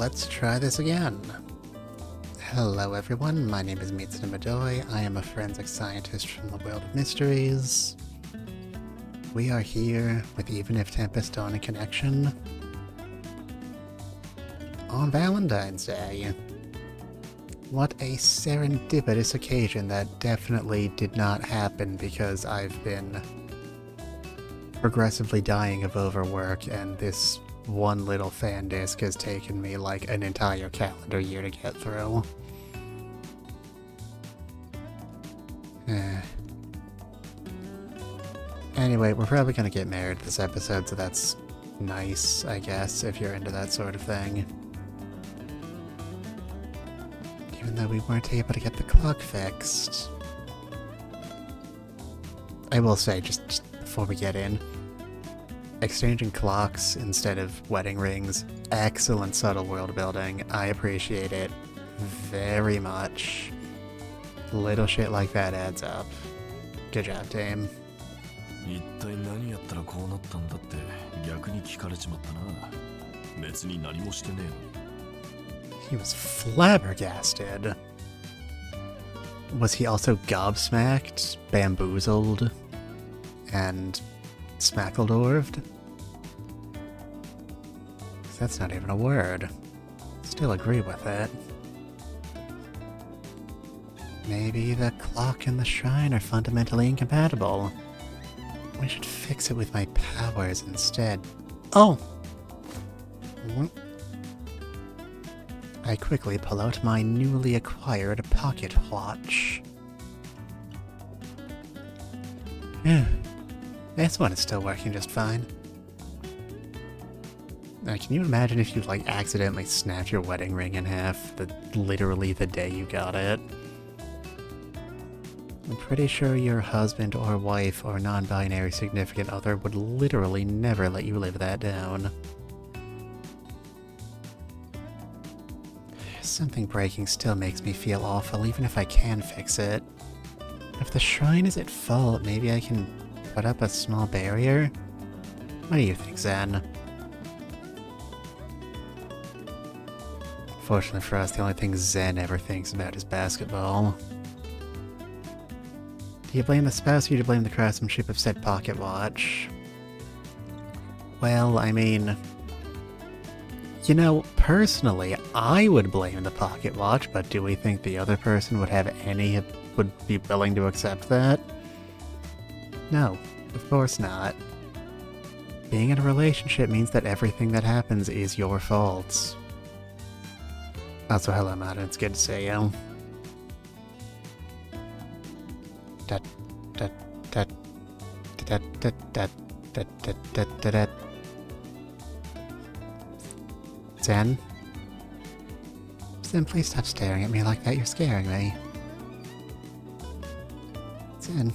let's try this again. Hello everyone, my name is Mitsuna Midoi. I am a forensic scientist from the world of mysteries. We are here with Even If Tempest on a Connection on Valentine's Day. What a serendipitous occasion that definitely did not happen because I've been progressively dying of overwork and this one little fan disc has taken me like an entire calendar year to get through. Anyway, we're probably gonna get married this episode, so that's nice, I guess, if you're into that sort of thing. Even though we weren't able to get the clock fixed. I will say, just before we get in, exchanging clocks instead of wedding rings, excellent subtle world building. I appreciate it very much. Little shit like that adds up. Good job, team. He was flabbergasted. Was he also gobsmacked, bamboozled, and smackledorved? That's not even a word. Still agree with it. Maybe the clock and the shrine are fundamentally incompatible. We should fix it with my powers instead. Oh! I quickly pull out my newly acquired pocket watch. This one is still working just fine. Now, can you imagine if you, like, accidentally snapped your wedding ring in half literally the day you got it? I'm pretty sure your husband or wife or non-binary significant other would literally never let you live that down. Something breaking still makes me feel awful, even if I can fix it. If the shrine is at fault, maybe I can put up a small barrier? What do you think, Zen? Fortunately for us, the only thing Zen ever thinks about is basketball. Do you blame the spouse or do you blame the craftsmanship of said pocket watch? Well, I mean... You know, personally, I would blame the pocket watch, but do we think the other person would be willing to accept that? No, of course not. Being in a relationship means that everything that happens is your fault. Also, hello, Matt, it's good to see you. Zen? Zen, please stop staring at me like that, you're scaring me. Zen,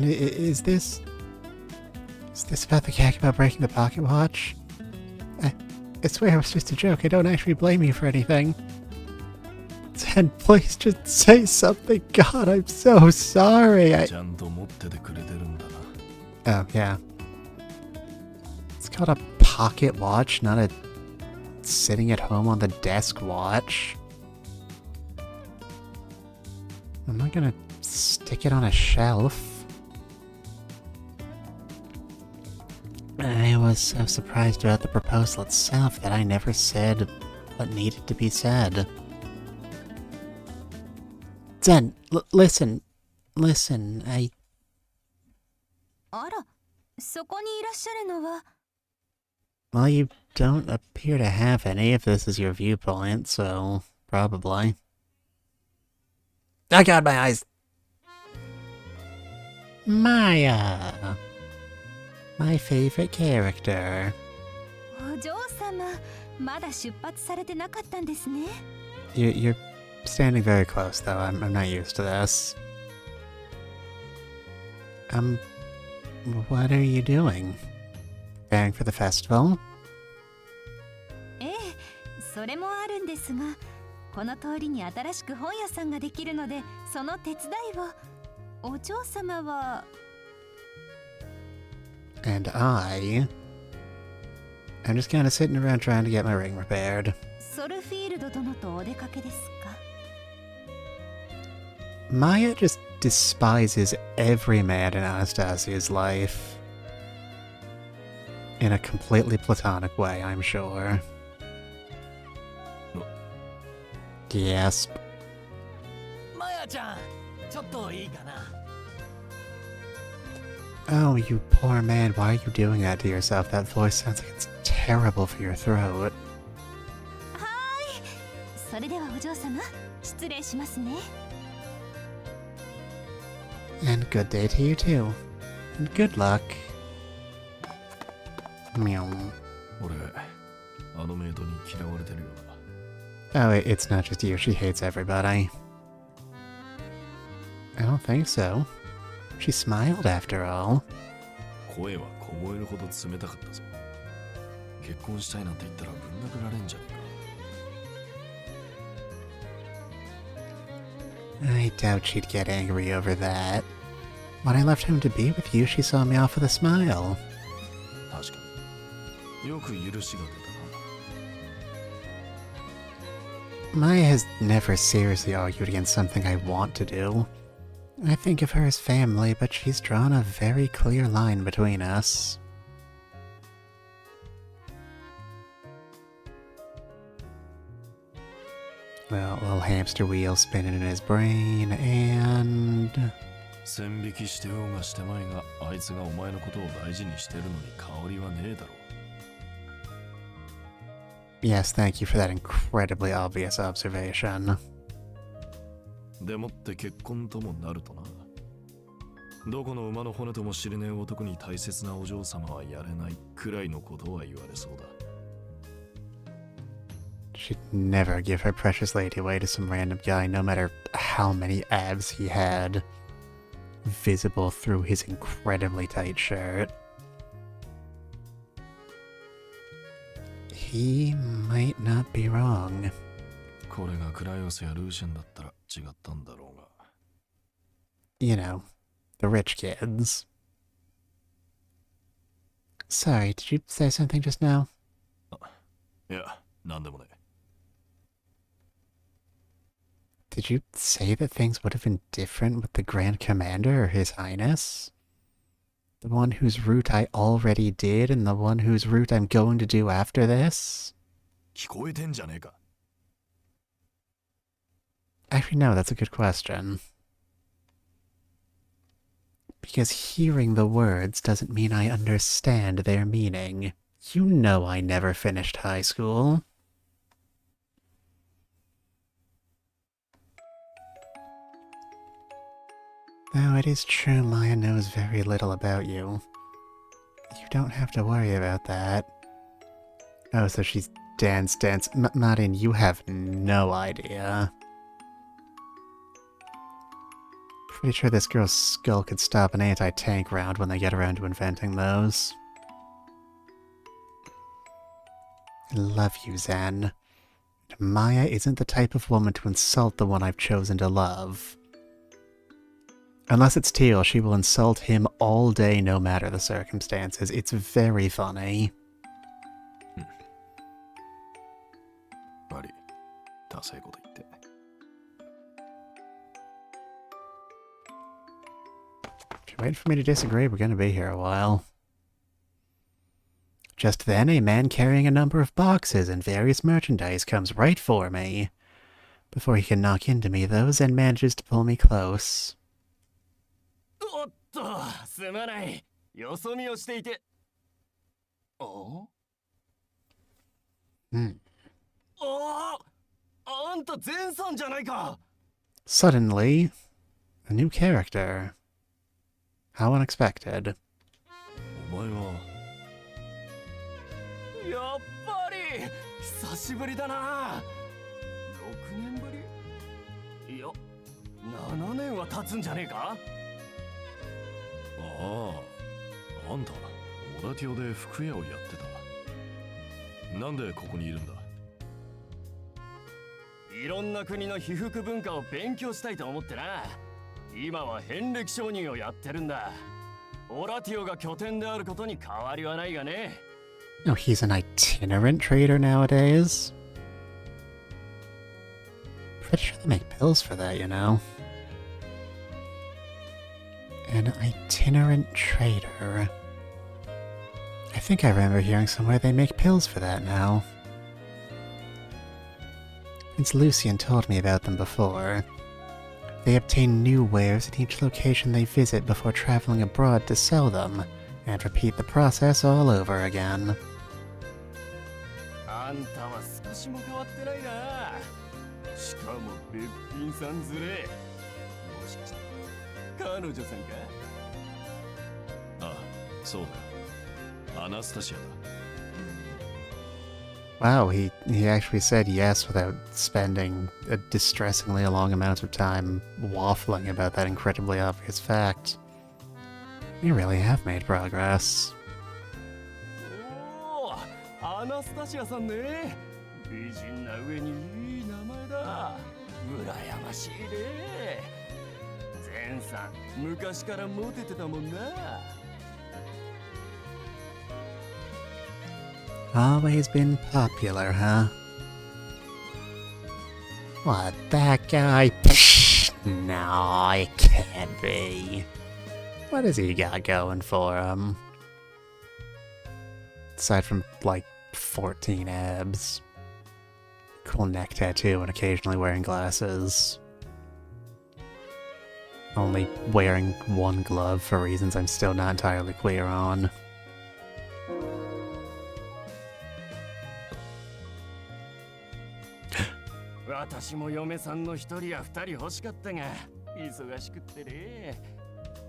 is this about the gag about breaking the pocket watch? I swear it was just a joke, I don't actually blame you for anything. Zen, please just say something, God, I'm so sorry, Oh, yeah. It's called a pocket watch, not a sitting at home on the desk watch. I'm not gonna stick it on a shelf. I was so surprised about the proposal itself that I never said what needed to be said. Zen, listen, I... Well, you don't appear to have any if this is your viewpoint, so probably. Oh god, my eyes! Maya! My favorite character. You're standing very close, though. I'm not used to this. What are you doing? Preparing for the festival? それもあるんですが、この通りに新しく本屋さんができるので、その手伝いを。お嬢様は And I I'm just kind of sitting around trying to get my ring repaired. ソルフィールド殿とお出かけですか？ Maya just despises every man in Anastasia's life. In a completely platonic way, I'm sure. Yes. Maya-chan, ちょっといいかな? Oh, you poor man, why are you doing that to yourself? That voice sounds like it's terrible for your throat. はーい。それではお嬢様、失礼しますね。 And good day to you too. And good luck. Meow. 俺、あのメイドに嫌われてるよな。Oh, it's not just you, she hates everybody. I don't think so. She smiled after all. 声は凍えるほど冷たかったぞ。結婚したいなんて言ったらぶん殴られんじゃねえか。 I doubt she'd get angry over that. When I left home to be with you, she saw me off with a smile. 確かに。よく許しが出たな。 Maya has never seriously argued against something I want to do. I think of her as family, but she's drawn a very clear line between us. Well, little hamster wheel spinning in his brain, and... 線引きしてようがしてまいが、あいつがお前のことを大事にしてるのに変わりはねえだろう。 Yes, thank you for that incredibly obvious observation. でもって結婚ともなるとな。どこの馬の骨とも知れねえ男に大切なお嬢様はやれないくらいのことは言われそうだ。 She'd never give her precious lady away to some random guy, no matter how many abs he had, visible through his incredibly tight shirt. He might not be wrong. これがクライオスやルーシェンだったら違ったんだろうが。 You know, the rich kids. Sorry, did you say something just now? いや、なんでもね。 Did you say that things would have been different with the Grand Commander or His Highness? The one whose route I already did and the one whose route I'm going to do after this? 聞こえてんじゃねえか。 Actually, no, that's a good question. Because hearing the words doesn't mean I understand their meaning. You know I never finished high school. Though it is true Maya knows very little about you. You don't have to worry about that. Oh, so she's dance. Marin, you have no idea. Pretty sure this girl's skull could stop an anti-tank round when they get around to inventing those. I love you, Zen. Maya isn't the type of woman to insult the one I've chosen to love. Unless it's Teal, she will insult him all day no matter the circumstances. It's very funny. 悪い。ダセいこと言って。 If you're waiting for me to disagree, we're gonna be here a while. Just then, a man carrying a number of boxes and various merchandise comes right for me. Before he can knock into me, though, Zen manages to pull me close. おっと、すまない。よそ見をしていて。お？あんた前さんじゃないか。 Suddenly, a new character. How unexpected. お前は。やっぱり久しぶりだな。6年ぶり？いや、7年は経つんじゃねえか。 ああ、あんた、オラティオで服屋をやってた。なんでここにいるんだ？いろんな国の被服文化を勉強したいと思ってな。今は遍歴商人をやってるんだ。オラティオが拠点であることに変わりはないがね。Oh, he's an itinerant trader nowadays? Pretty sure they make pills for that, you know? An itinerant trader. I think I remember hearing somewhere they make pills for that now. Prince Lucian told me about them before. They obtain new wares at each location they visit before traveling abroad to sell them, and repeat the process all over again. あんたは少しも変わってないな。しかもべっぴんさん連れ。もしかして彼女さんか？ああ、そうだ。アナスタシアだ。Wow, he actually said yes without spending a distressingly long amount of time waffling about that incredibly obvious fact. We really have made progress. おお、アナスタシアさんね。美人な上にいい名前だ。羨ましいね。ゼンさん、昔からモテてたもんな。Always been popular, huh? What, that guy? Psh, no, it can't be. What has he got going for him? Aside from, like, 14 abs. Cool neck tattoo and occasionally wearing glasses. Only wearing one glove for reasons I'm still not entirely clear on. 私も嫁さんの一人や二人欲しかったが忙しくってね。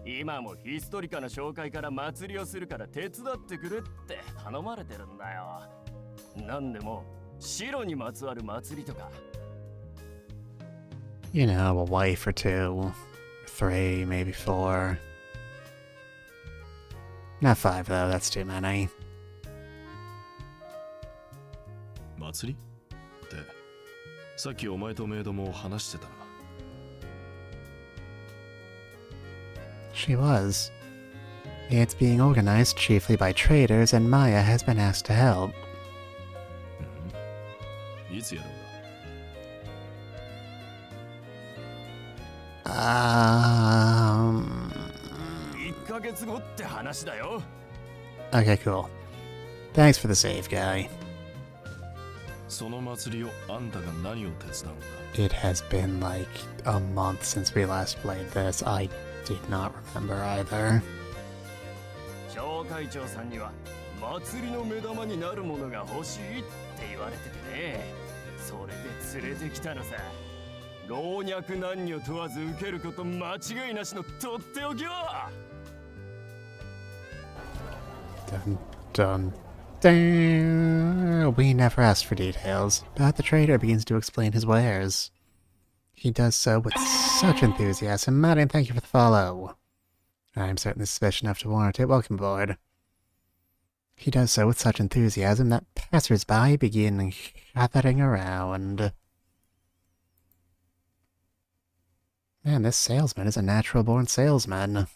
今もヒストリカな紹介から祭りをするから手伝ってくれって頼まれてるんだよ。なんでも白にまつわる祭りとか。You know, a wife or two, 3, maybe 4. Not 5 though, that's too many. 祭りってさっきお前とメイドも話してたな。She was. It's being organized chiefly by traders, and Maya has been asked to help. いつやるんだ？ 1ヶ月後って話だよ。 Okay, cool. Thanks for the save, guy. その祭りをあんたが何を手伝うんだ？ It has been like a month since we last played this. I did not remember either. 町会長さんには祭りの目玉になるものが欲しいって言われててね。それで連れてきたのさ。老若男女問わず受けること間違いなしのとっておきよ。 Dun dun dun. We never asked for details, but the trader begins to explain his wares. He does so with such enthusiasm. Marin, thank you for the follow. I'm certain this is sufficient enough to warrant it. Welcome aboard. He does so with such enthusiasm that passers-by begin gathering around. Man, this salesman is a natural-born salesman.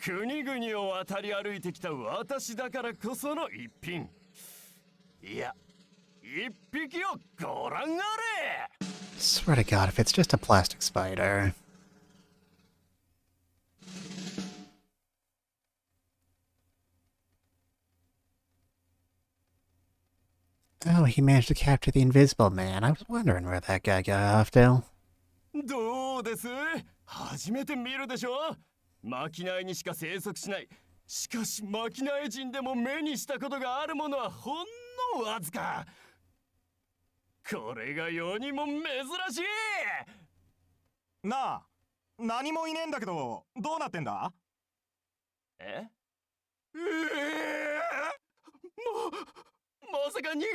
国々を渡り歩いてきた私だからこその一品。いや、一匹をご覧あれ。 Swear to God, if it's just a plastic spider. Oh, he managed to capture the Invisible Man. I was wondering where that guy got off to. どうです？初めて見るでしょ？マキナイにしか生息しない。しかしマキナイ人でも目にしたことがあるものはほんのわずか。これが世にも珍しい。なあ、何もいねえんだけど、どうなってんだ？え？まさか逃げち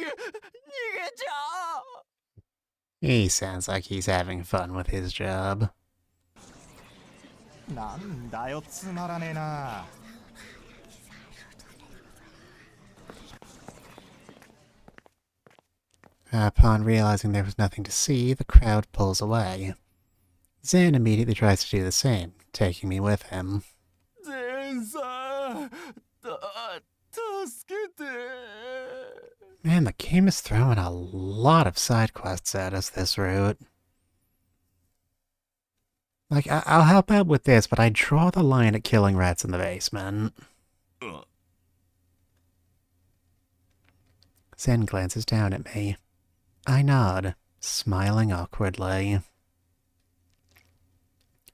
ゃう。 He sounds like he's having fun with his job. なんだよ、つまらねえな。Upon realizing there was nothing to see, the crowd pulls away. Zen immediately tries to do the same, taking me with him. ゼンさん、助けて。 Man, the game is throwing a lot of side quests at us this route. Like, I'll help out with this, but I draw the line at killing rats in the basement. Zen glances down at me. I nod, smiling awkwardly.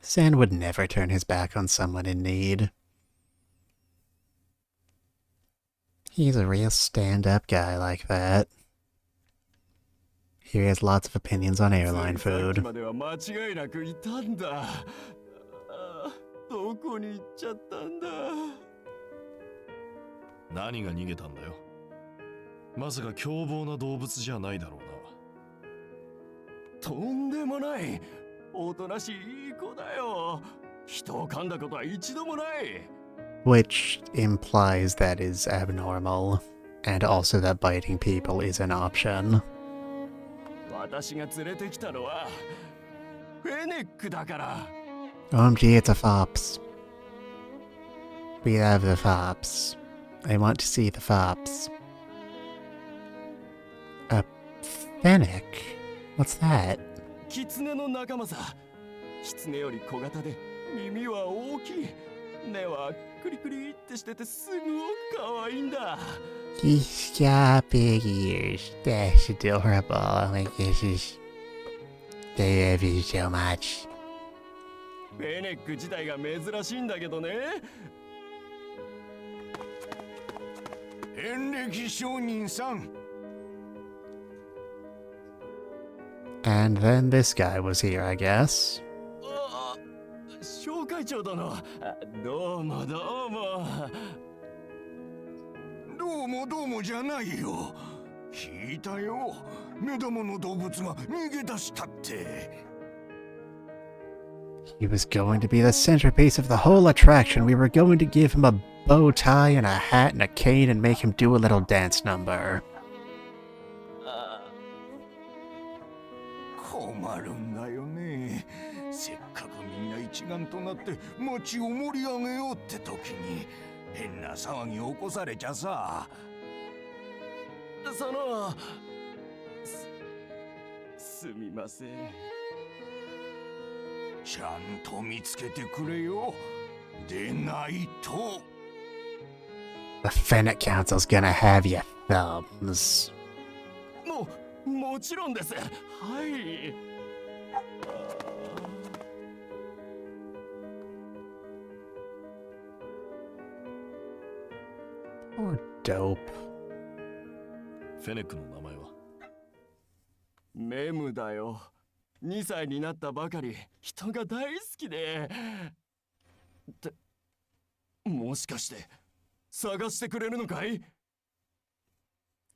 Zen would never turn his back on someone in need. He's a real stand-up guy like that. He has lots of opinions on airline food. までは間違いなくいたんだ。どこに行っちゃったんだ。何が逃げたんだよ。まさか凶暴な動物じゃないだろうな。とんでもない。おとなしいいい子だよ。人を噛んだことは一度もない。Which implies that is abnormal, and also that biting people is an option. 私が連れてきたのはフェネックだから。Gee, it's a fops. We have the fops. I want to see the fops. A fennec? What's that? キツネの仲間さ。キツネより小型で耳は大きい。根はクリクリってしててすごく可愛いんだ。He's got big ears. That's adorable. Oh my gosh. They love you so much. フェネック自体が珍しいんだけどね。遍歴商人さん。And then this guy was here, I guess. 小会長殿、どうもどうも。どうもどうもじゃないよ。聞いたよ。目玉の動物が逃げ出したって。He was going to be the centerpiece of the whole attraction. We were going to give him a bow tie and a hat and a cane and make him do a little dance number. 困るんだよね。せっかくみんな一丸となって街を盛り上げようって時に変な騒ぎを起こされちゃさ。そのすみません。ちゃんと見つけてくれよ。でないと。The Fennec Council's gonna have your thumbs. もちろんです。はい。Poor dope. フェネックの名前は？メムだよ。2歳になったばかり。人が大好きで。もしかして探してくれるのかい？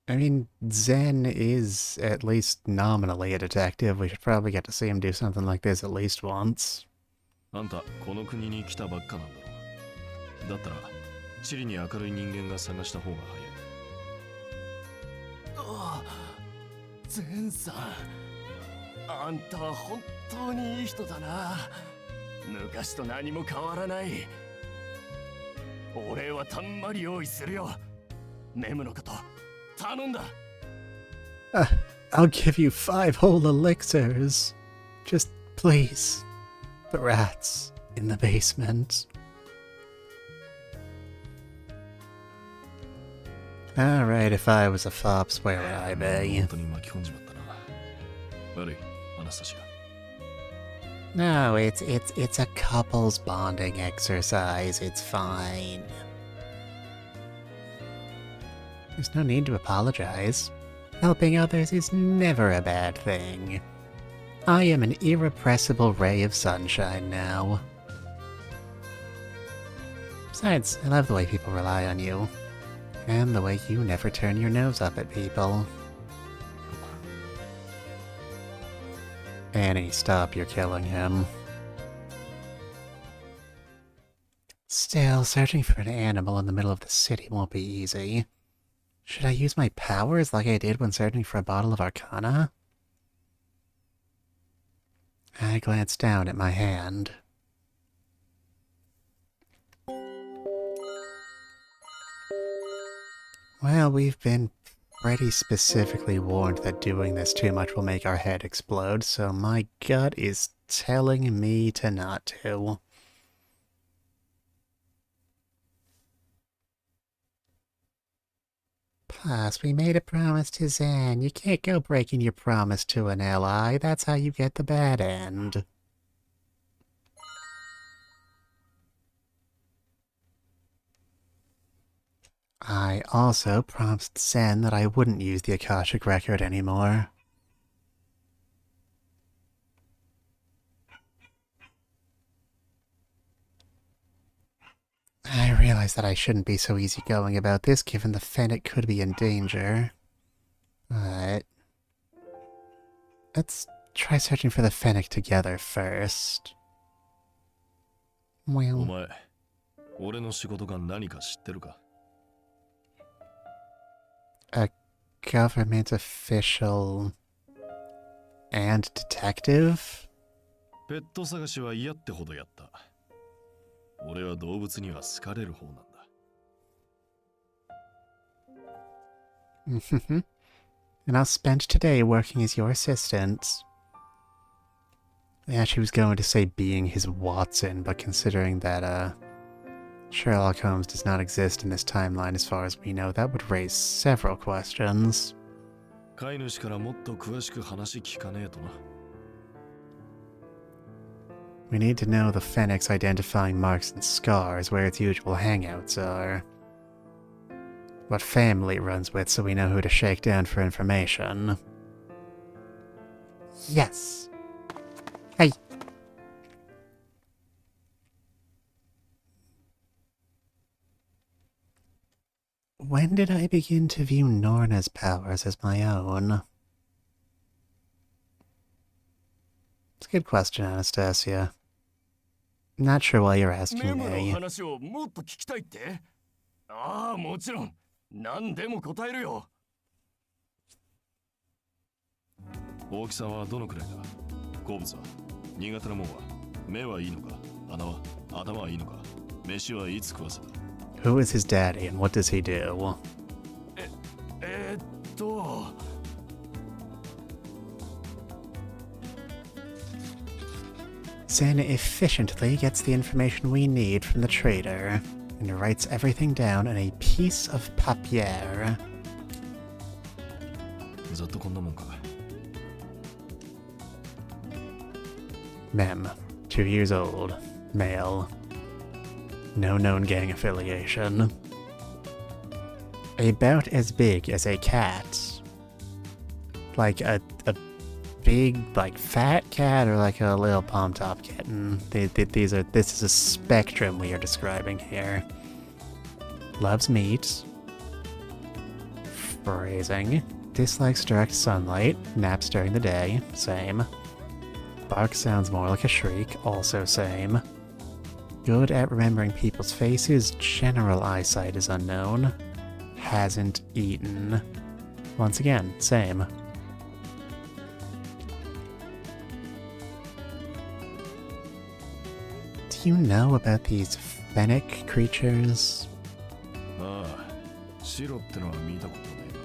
I mean, Zen is at least nominally a detective. We should probably get to see him do something like this at least once. あんたこの国に来たばっかなんだろ。だったら地理に明るい人間が探した方が早い。ああ、ゼンさん、あんたは本当にいい人だな。昔と何も変わらない。お礼はたんまり用意するよ。メムのこと頼んだ。I'll give you 5 whole elixirs. Just please. The rats in the basement. Alright, if I was a fops, where would I be? 本当に巻き込んじまったな。悪い、アナスタシア。 No, it's a couples bonding exercise. It's fine. There's no need to apologize. Helping others is never a bad thing. I am an irrepressible ray of sunshine now. Besides, I love the way people rely on you. And the way you never turn your nose up at people. Annie, stop, you're killing him. Still, searching for an animal in the middle of the city won't be easy. Should I use my powers like I did when searching for a bottle of Arcana? I glanced down at my hand. Well, we've been pretty specifically warned that doing this too much will make our head explode, so my gut is telling me to not to. Plus, we made a promise to Zan. You can't go breaking your promise to an ally. That's how you get the bad end. I also promised Zen that I wouldn't use the Akashic Record anymore. I realize that I shouldn't be so easygoing about this, given the Fennec could be in danger. But let's try searching for the Fennec together first. お Well, 前、俺の仕事が何か知ってるか？ a government official and detective? ペット探しは嫌ってほどやった。俺は動物には好かれる方なんだ。And I'll spend today working as your assistant. Yeah, she was going to say being his Watson, but considering that, Sherlock Holmes does not exist in this timeline as far as we know, that would raise several questions. 飼い主からもっと詳しく話聞かねえとな。We need to know the Fennec's identifying marks and scars, where its usual hangouts are. What family it runs with, so we know who to shake down for information. Yes! Hey! When did I begin to view Norna's powers as my own? It's a good question, Anastasia. Not sure why you're asking メムの me. 話をもっと聞きたいって？ああ、もちろん。何でも答えるよ。大きさはどのくらいだ？好物は？苦手なもんは？目はいいのか？鼻は？頭はいいのか？飯はいつ食わせた？ Who is his daddy and what does he do? えーっと。Zen efficiently gets the information we need from the trader and writes everything down on a piece of papier. ずっとこんなもんか。 Mem, 2 years old, male. No known gang affiliation. About as big as a cat. Like a big, like, fat cat or like a little palm-top kitten. This is a spectrum we are describing here. Loves meat. Phrasing. Dislikes direct sunlight. Naps during the day. Same. Bark sounds more like a shriek. Also same. Good at remembering people's faces. General eyesight is unknown. Hasn't eaten. Once again, same. Do you know about these Fennec creatures? ああ、白ってのは見たことねえな。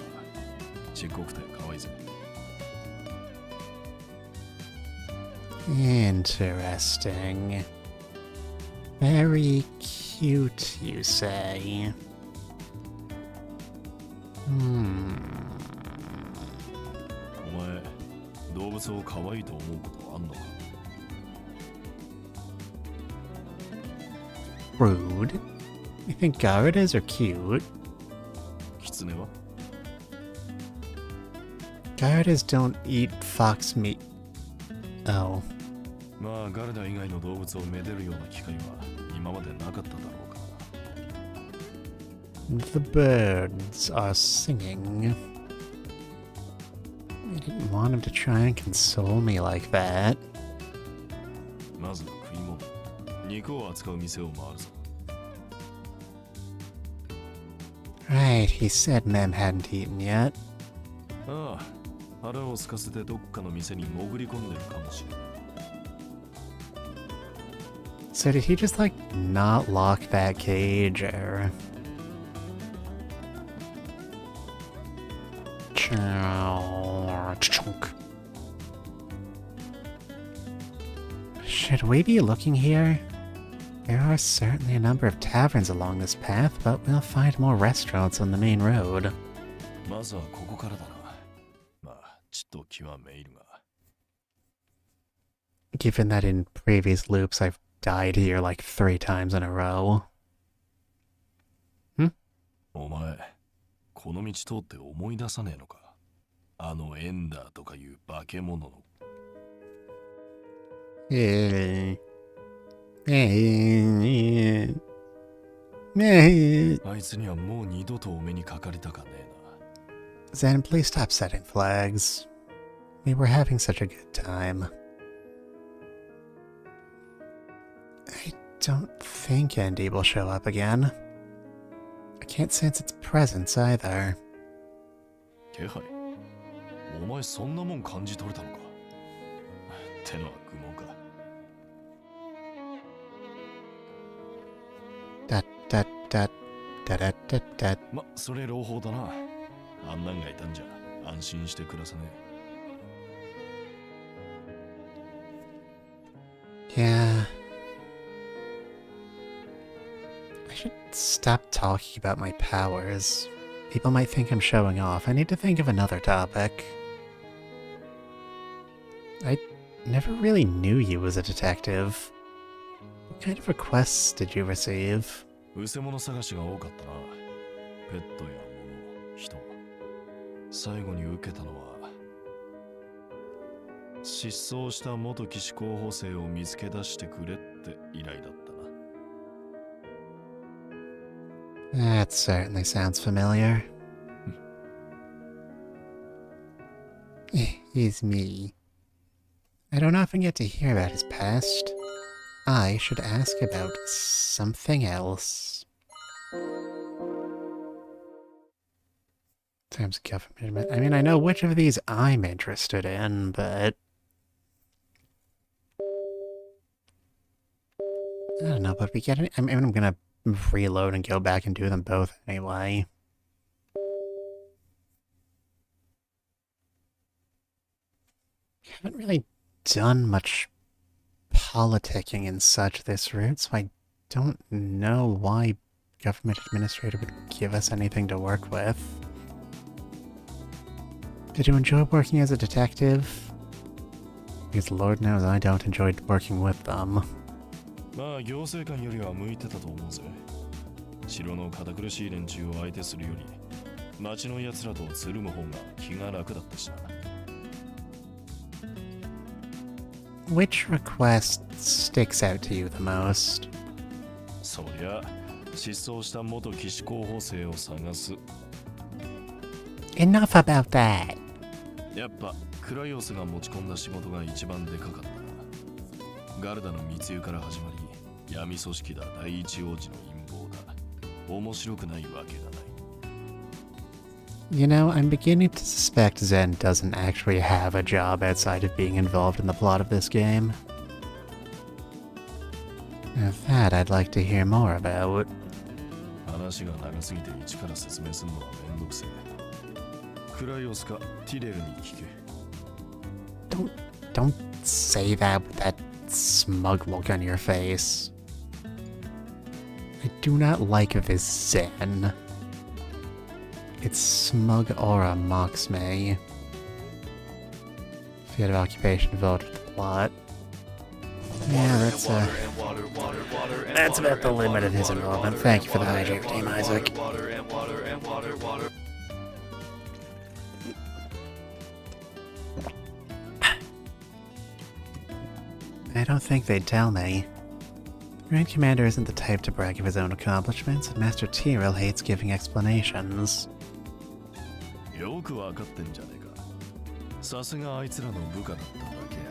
ちっこくて可愛いぜ。 Interesting. Very cute, you say? Hmm. お前、動物を可愛いと思うことあんのか？ Rude. You think Gyarados are cute? キツネは？ Gyarados don't eat fox meat. Oh. まあ、ガルダ以外の動物をめでるような機会は今までなかっただろうから。 The birds are singing. I didn't want him to try and console me like that. まずは食い物。肉を扱う店を回るぞ。Right, he said Mem hadn't eaten yet. ああ、腹を空かせてどっかの店に潜り込んでるかもしれない。So did he just like not lock that cage or... Should we be looking here? There are certainly a number of taverns along this path, but we'll find more restaurants on the main road. まずはここからだな。まあ、ちょっと気はめいるが。Given that in previous loops I've died here like 3 times in a row. お前、この道通って思い出さねえのか？あのエンダーとかいう化け物の。あいつにはもう二度とお目にかかりたかねえな。Zen, please stop setting flags. We were having such a good time. I don't think Andy will show up again. I can't sense its presence either. 気配？お前そんなもん感じ取れたのか？ってのは愚問か。ま、それ朗報だな。あんなんがいたんじゃ安心して暮らさねえ。Yeah. I should stop talking about my powers. People might think I'm showing off. I need to think of another topic. I never really knew you as a detective. What kind of requests did you receive? うせ者探しが多かったな。ペットや物、人。最後に受けたのは、失踪した元騎士候補生を見つけ出してくれって依頼だったな。That certainly sounds familiar. He's me. I don't often get to hear about his past. I should ask about something else. Terms of government. I mean, I know which of these I'm interested in, but... I don't know, but we get it. I mean, I'm gonna reload and go back and do them both anyway. Haven't really done much politicking and such this route, so I don't know why government administrator would give us anything to work with. Did you enjoy working as a detective? Because Lord knows I don't enjoy working with them. まあ行政官よりは向いてたと思うぜ。城の堅苦しい連中を相手するより、町の奴らとつるむ方が気が楽だったしな。Which request sticks out to you the most? そりゃ、失踪した元騎士候補生を探す。Enough about that. やっぱクライオスが持ち込んだ仕事が一番でかかったな。ガルダの密輸から始まり、闇組織だ第一王子の陰謀だ。面白くないわけがない。You know, I'm beginning to suspect Zen doesn't actually have a job outside of being involved in the plot of this game. Now that I'd like to hear more about. 話が長すぎて一から説明するのはめんどくせえ。クライオスかティレルに聞け。Don't say that with that smug look on your face. I do not like this Zen. Its smug aura mocks me. Field of occupation involved with the plot. Yeah, that's about the limit of his involvement. Thank you for the hydrate team, Isaac. I don't think they'd tell me. Grand Commander isn't the type to brag of his own accomplishments, and Master Tyrell hates giving explanations. よくわかってんじゃねえか。さすがあいつらの部下だっただけや。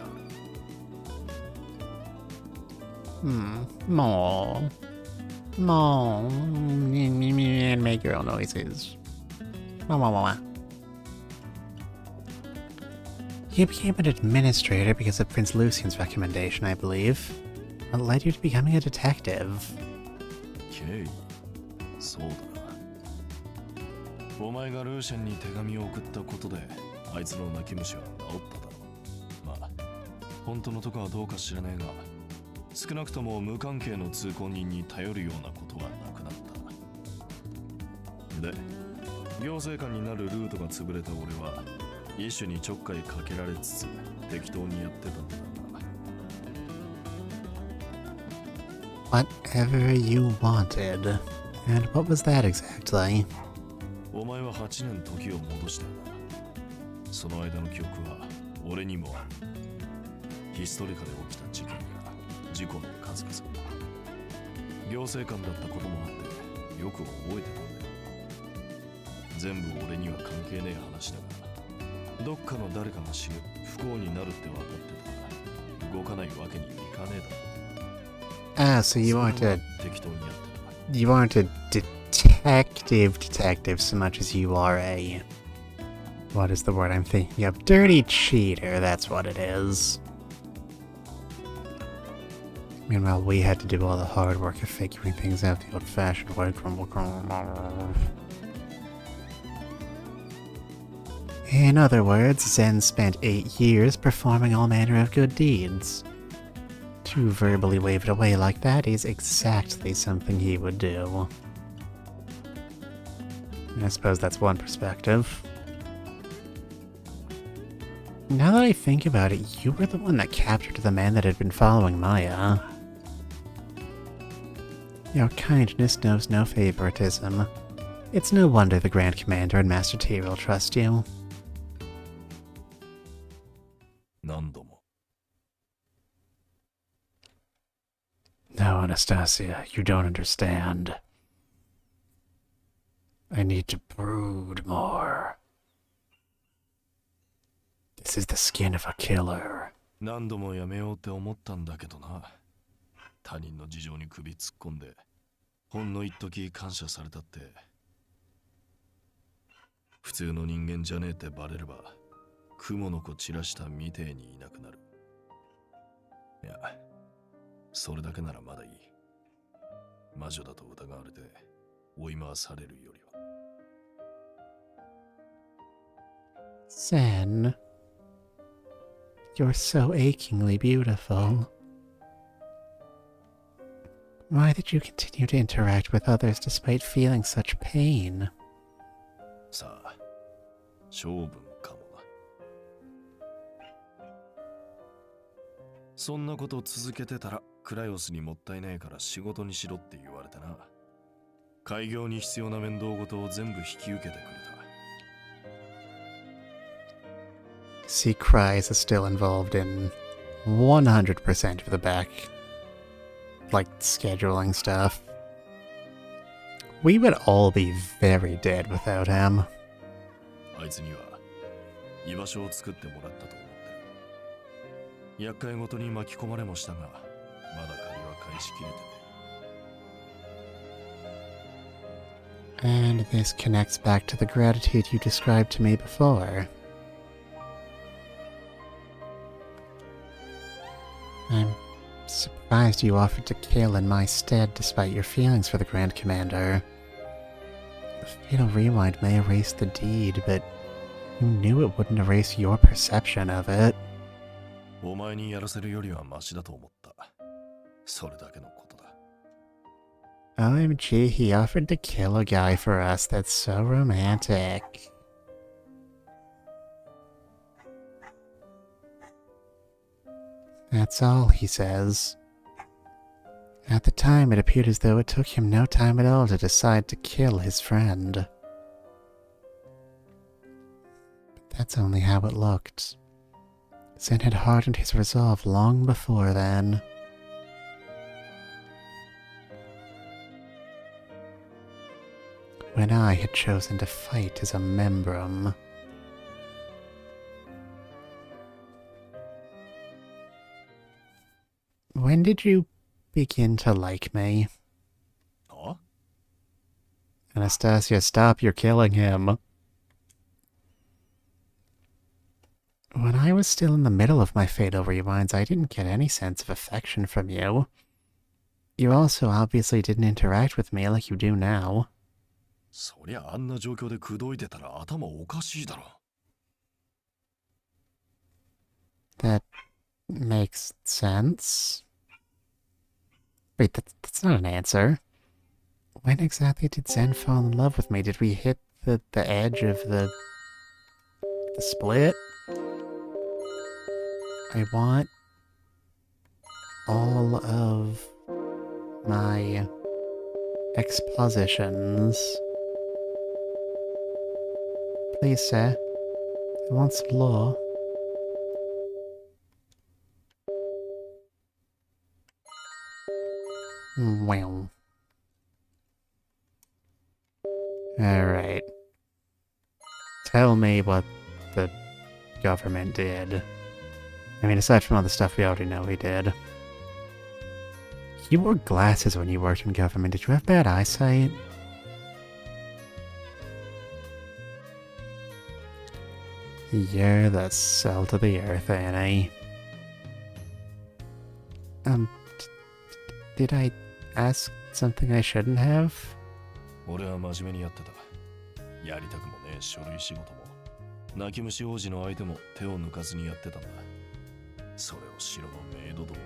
More. No, and make girl noises. You became an administrator because of Prince Lucian's recommendation, I believe. What led you to becoming a detective? ケイ、そうだな。お前がルーシャンに手紙を送ったことで、あいつの泣き虫は治っただろう。まあ、本当のとこはどうか知らねえが、少なくとも無関係の通行人に頼るようなことはなくなった。で、行政官になるルートが潰れた俺は、一種にちょっかいかけられつつ適当にやってたんだな。Whatever you wanted. And what was that exactly? お前は8年時を戻したんだ。その間の記憶は俺にもある。ヒストリカで起きた事件や事故の数々。行政官だったこともあってよく覚えてたんだよ。全部俺には関係ねえ話だが、どっかの誰かが死ぬ、不幸になるって分かってたが、動かないわけにいかねえだろ。Ah, so you aren't a 適当にやってた。you aren't a detective so much as you are a, what is the word I'm thinking of? Dirty cheater, that's what it is. Meanwhile, we had to do all the hard work of figuring things out the old-fashioned way. In other words, Zen spent 8 years performing all manner of good deeds. To verbally wave it away like that is exactly something he would do. I suppose that's one perspective. Now that I think about it, you were the one that captured the man that had been following Maya. Your kindness knows no favoritism. It's no wonder the Grand Commander and Master T will trust you. 何度も。No, Anastasia, you don't understand. I need to brood more. This is the skin of a killer. 何度もやめようって思ったんだけどな。他人の事情に首突っ込んで、ほんの一時感謝されたって。普通の人間じゃねえってバレれば、雲の子散らしたみてえにいなくなる。いや、それだけならまだいい。魔女だと疑われて追い回されるよりは。Zen, you're so achingly beautiful. Why did you continue to interact with others despite feeling such pain? さあ、勝負かもな。そんなこと続けてたらクライオスにもったいないから仕事にしろって言われてな。開業に必要な面倒事を全部引き受けてくれた。See, Cries is still involved in 100% of the back, like, scheduling stuff. We would all be very dead without him. あいつには居場所を作ってもらったと思ってる。厄介ごとに巻き込まれもしたが、まだ借りは返しきれてね。 And this connects back to the gratitude you described to me before. I'm surprised you offered to kill in my stead despite your feelings for the Grand Commander. The Fatal Rewind may erase the deed, but you knew it wouldn't erase your perception of it. お前にやらせるよりはマシだと思った。それだけのことだ。OMG, he offered to kill a guy for us. That's so romantic. That's all, he says. At the time, it appeared as though it took him no time at all to decide to kill his friend. But that's only how it looked. Zen had hardened his resolve long before then. When I had chosen to fight as a membrum. When did you begin to like me? Anastasia, stop, you're killing him. When I was still in the middle of my fatal rewinds, I didn't get any sense of affection from you. You also obviously didn't interact with me like you do now. そりゃあんな状況で口説いてたら頭おかしいだろ。That makes sense. Wait, that's not an answer. When exactly did Zen fall in love with me? Did we hit the edge of the split? I want all of my expositions. Please, sir. I want some law. Wow. Alright. Tell me what the government did. I mean, aside from all the stuff we already know he did. You wore glasses when you worked in government. Did you have bad eyesight? You're the salt of the earth, Annie. Did I ask something I shouldn't have? 俺は真面目にやってた。やりたくもねえ書類仕事も、泣き虫王子の相手も手を抜かずにやってたんだ。それを城のメイドども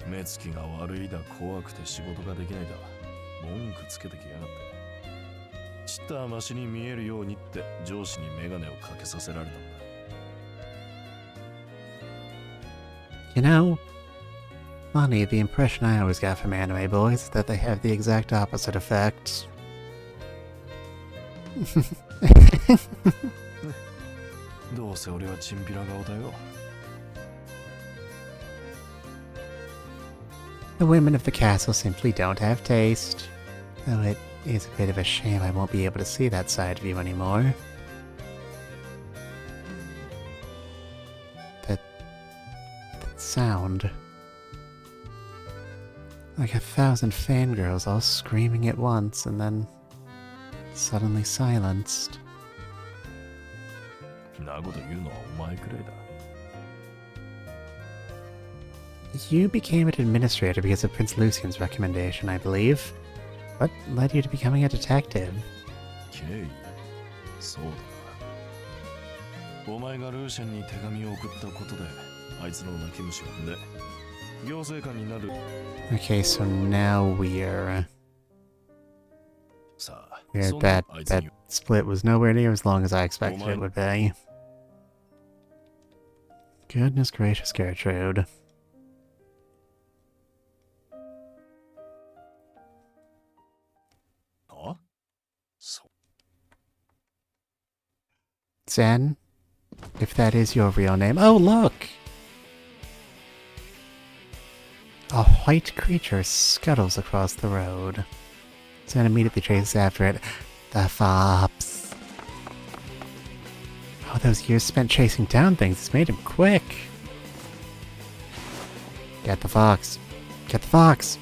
が。目つきが悪いだ、怖くて仕事ができないだ、文句つけてきやがって。ちったましに見えるようにって上司にメガネをかけさせられたんだ。You know, funny, the impression I always got from anime boys is that they have the exact opposite effect. どうせ俺はチンピラ顔だよ。The women of the castle simply don't have taste. Though it is a bit of a shame I won't be able to see that side of you anymore. That sound. Like 1,000 fangirls all screaming at once and then suddenly silenced. なこと言うのはお前くらいだ。You became an administrator because of Prince Lucian's recommendation, I believe. What led you to becoming a detective? 経緯、そうだな。お前がルーシャンに手紙を送ったことで、あいつの泣き虫を産んで、行政官になる。Okay, so now we're... さあ、that split was nowhere near as long as I expected it would be. Goodness gracious, Gertrude. Huh? Zen, if that is your real name. Oh, look! A white creature scuttles across the road. Zen immediately chases after it. The fops. Oh, those years spent chasing down things has made him quick. Get the fox. Get the fox.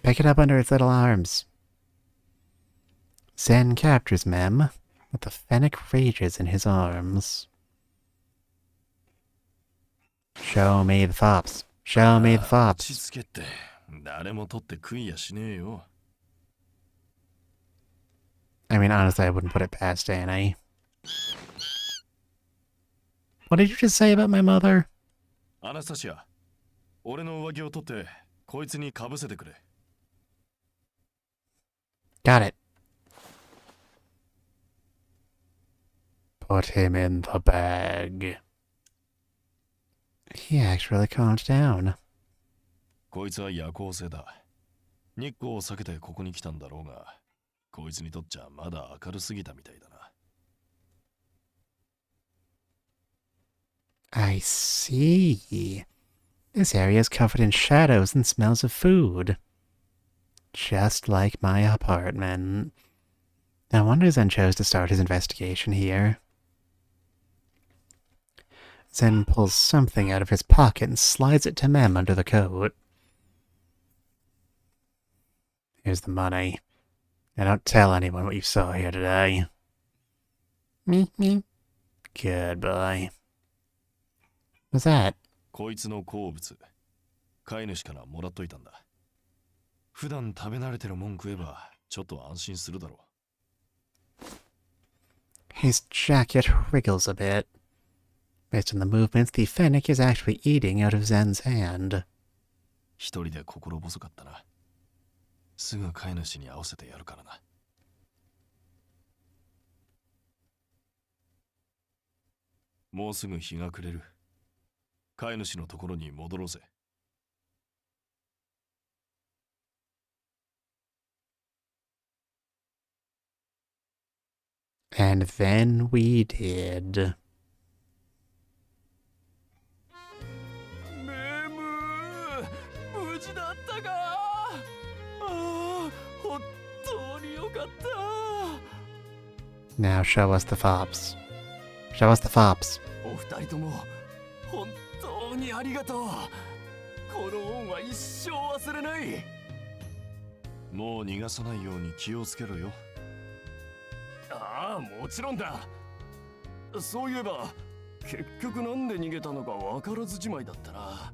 Pick it up under its little arms. Zen captures Mem, but the fennec rages in his arms. Show me the fops. Show me the fops. 落ち着けって、誰も取って食いやしねえよ。I mean, honestly, I wouldn't put it past Annie. What did you just say about my mother? アナスタシア、俺の上着を取ってこいつにかぶせてくれ。Got it. Put him in the bag. He actually calmed down. こいつは夜行性だ。日光を避けてここに来たんだろうが、こいつにとっちゃまだ明るすぎたみたいだな。I see. This area is covered in shadows and smells of food. Just like my apartment. No wonder Zen chose to start his investigation here. Zen pulls something out of his pocket and slides it to Mem under the coat. Here's the money. Now don't tell anyone what you saw here today. Me. Good boy. What's that? こいつの好物、飼い主からもらっといたんだ。普段食べ慣れてるもん食えばちょっと安心するだろう。His jacket wriggles a bit. Based on the movements, the fennec is actually eating out of Zen's hand. 一人で心細かったな。すぐ飼い主に合わせてやるからな。もうすぐ日が暮れる。飼い主のところに戻ろうぜ。And then we did. メム、無事だったか。ああ、本当によかった。 Now show us the fops. Show us the fops. お二人とも本当にありがとう。この恩は一生忘れない。もう逃がさないように気をつけろよ。ああ、もちろんだ。そういえば結局なんで逃げたのか分からずじまいだったな。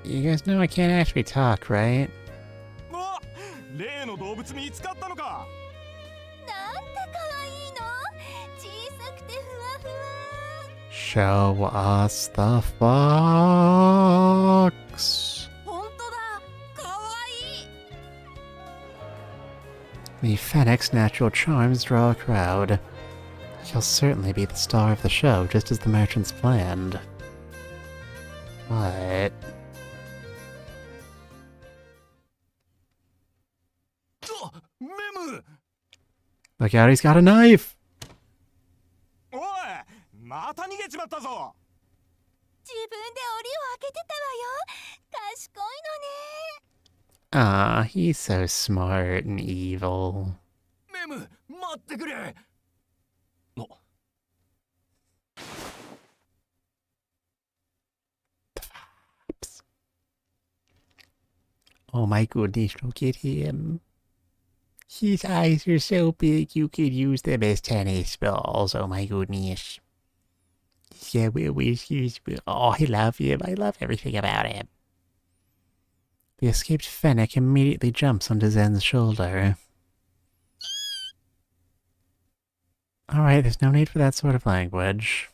You guys know I can't actually talk, right? あ、例の動物見つかったのか。なんて可愛いの。小さくてふわふわ。 Show us the fox. 本当だ。可愛い。 The Fennec's natural charms draw a crowd. He'll certainly be the star of the show, just as the merchants planned. But... Look out, he's got a knife! おい、また逃げちまったぞ。自分で檻を開けてたわよ。賢いのね。 Ah, he's so smart and evil. メム、待ってくれ。 Oh my goodness, look at him. His eyes are so big you could use them as tennis balls. Oh my goodness. Yeah, oh, I love him. I love everything about him. The escaped Fennec immediately jumps onto Zen's shoulder. Alright, there's no need for that sort of language.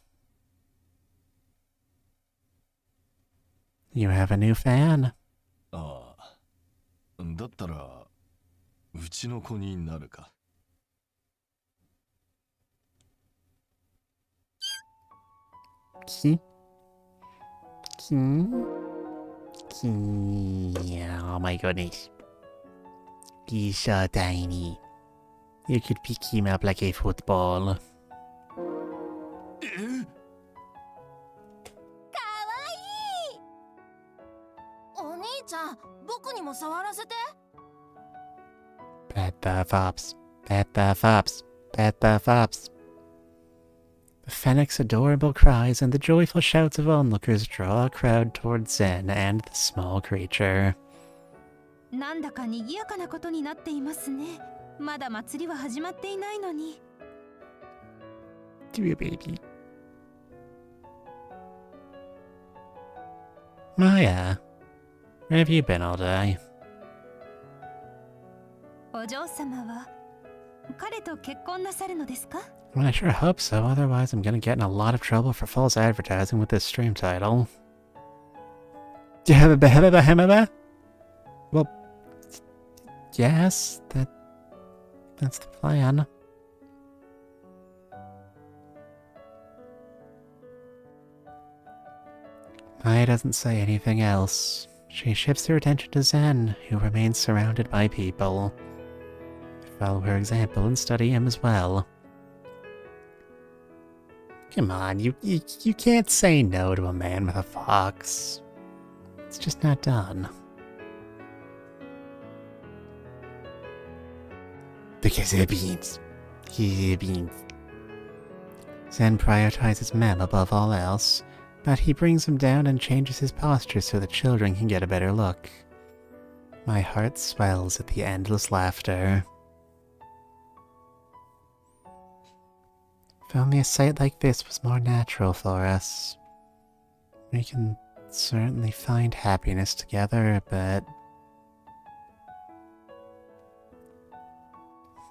You have a new fan. ああ、だったらうちの子になるか。Key? Oh my goodness. He's so tiny. You could pick him up like a football. 可愛い。お兄ちゃん、僕にも触らせて。 Pet the fops. Pet the fops. Pet the fops. The Fennec's adorable cries and the joyful shouts of onlookers draw a crowd towards Zen and the small creature. なんだか賑やかなことになっていますね。まだ祭りは始まっていないのに。Do you, baby? Maya, where have you been all day? お嬢様は彼と結婚なさるのですか？ Well, I sure hope so, otherwise I'm gonna get in a lot of trouble for false advertising with this stream title. Well, yes, that's the plan. Maya doesn't say anything else. She shifts her attention to Zen, who remains surrounded by people. Follow her example and study him as well. Come on, you can't say no to a man with a fox. It's just not done. Because they're beans. He's beans. Zen prioritizes Mem above all else, But he brings him down and changes his posture so the children can get a better look. My heart swells at the endless laughter. If only a sight like this was more natural for us. We can certainly find happiness together, but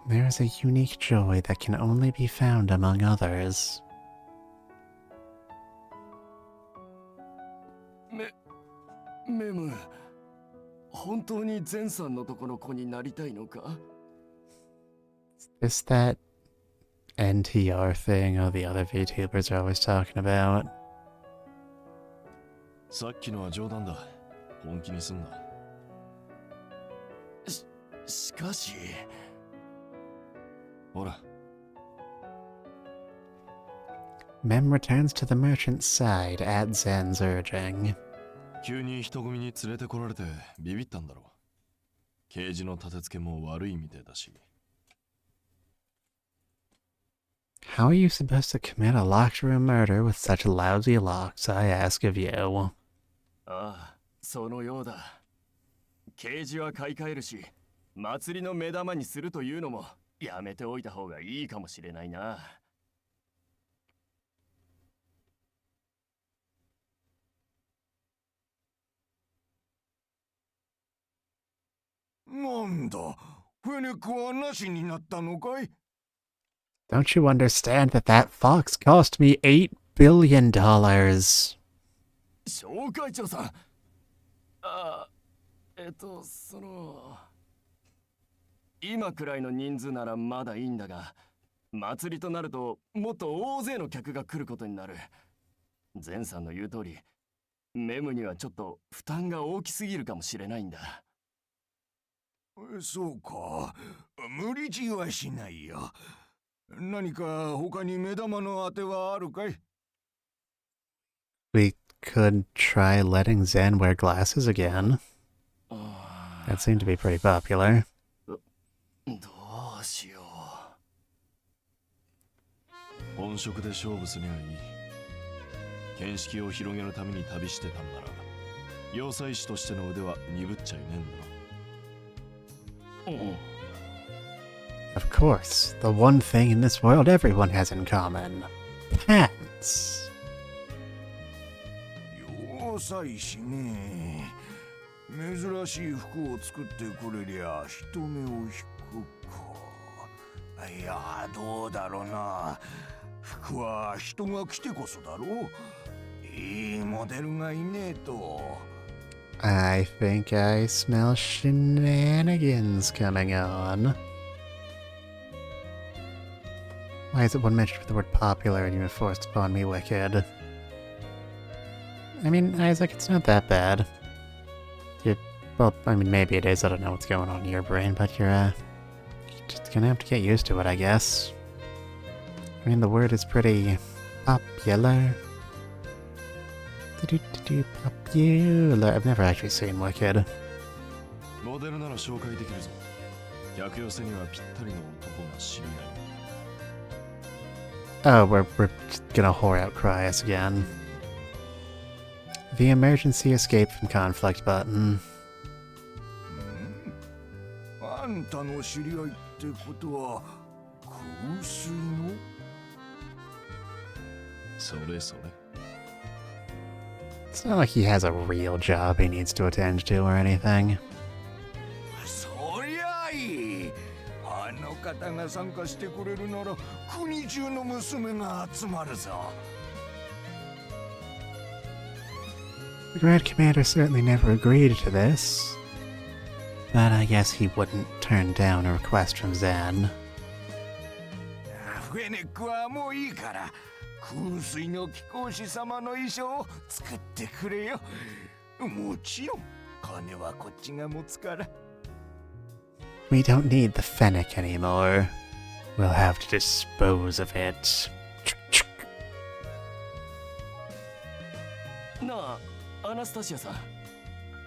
there is a unique joy that can only be found among others. メム、本当にゼンさんのとこの子になりたいのか? Is that NTR thing all the other VTubers are always talking about? さっきのは冗談だ。本気にすんな。しかし。ほら。Mem returns to the merchant's side at Zen's urging. 急に人混みに連れてこられてビビったんだろう。刑事の立て付けも悪いみてえだし。How are you supposed to commit a locked room murder with such lousy locks, I ask of you? ああ、そのようだ。刑事は買い替えるし、祭りの目玉にするというのもやめておいた方がいいかもしれないな。なんだ、フェネックはなしになったのかい? Don't you understand that that fox cost me $8 billion? 小会長さん。今くらいの人数ならまだいいんだが、祭りとなるともっと大勢の客が来ることになる。ゼンさんの言う通り、メムにはちょっと負担が大きすぎるかもしれないんだ。そうか、無理強いはしないよ。何か他に目玉の当てはあるかい? We could try letting Zen wear glasses again. That seemed to be pretty popular. どうしよう。本職で勝負すりゃいい。見識を広げるために旅してたんなら、要塞士としての腕は鈍っちゃいねえんだろ。Of course, the one thing in this world everyone has in common. Pants. 要塞士ね。珍しい服を作ってくれりゃ人目を引くか。いや、どうだろうな。服は人が着てこそだろう。いいモデルがいねえと。I think I smell shenanigans coming on. Why is it one mention of the word popular and you have forced upon me wicked? I mean, Isaac, it's not that bad. Well, I mean, maybe it is. I don't know what's going on in your brain, but you're just gonna have to get used to it, I guess. I mean, the word is pretty popular. Popular. I've never actually seen Wicked. モデルなら紹介できるぞ。客寄せにはぴったりの男が知り合い。Oh, we're just gonna whore out Cryas again. The emergency escape from conflict button. あんたの知り合いってことは香水の？それそれ。It's not like he has a real job he needs to attend to or anything. そりゃいい。あの方が参加してくれるなら国中の娘が集まるぞ。The Grand Commander certainly never agreed to this. But I guess he wouldn't turn down a request from Zen. フェネックはもういいから香水の貴公子様の衣装を作ってくれよ。もちろん金はこっちが持つから。We don't need the Fennec anymore. We'll have to dispose of it. なあ、アナスタシアさん。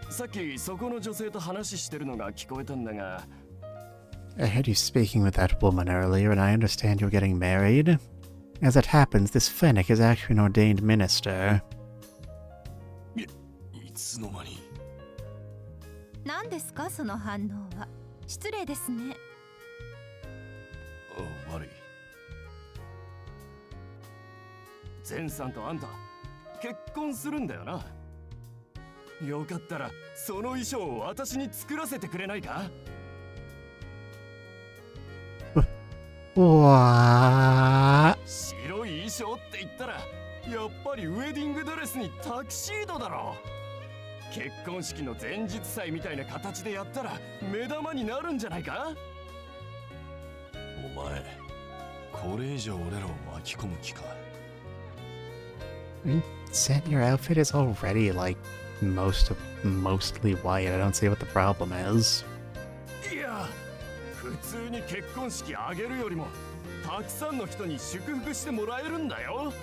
さっきそこの女性と話してるのが聞こえたんだが。I heard you speaking with that woman earlier, and I understand you're getting married. As it happens, this Fennec is actually an ordained minister. つの間に。何ですかその反応は。失礼ですね。悪い。ゼンさんとあんた結婚するんだよな。よかったらその衣装を私に作らせてくれないか。What? 白い衣装って言ったらやっぱりウェディングドレスにタキシードだろ。結婚式の前日祭みたいな形でやったら目玉になるんじゃないか。お前、これ以上俺らを巻き込む気か。Zen, your outfit is already like mostly white. I don't see what the problem is. いや、普通に結婚式あげるよりもたくさんの人に祝福してもらえるんだよ。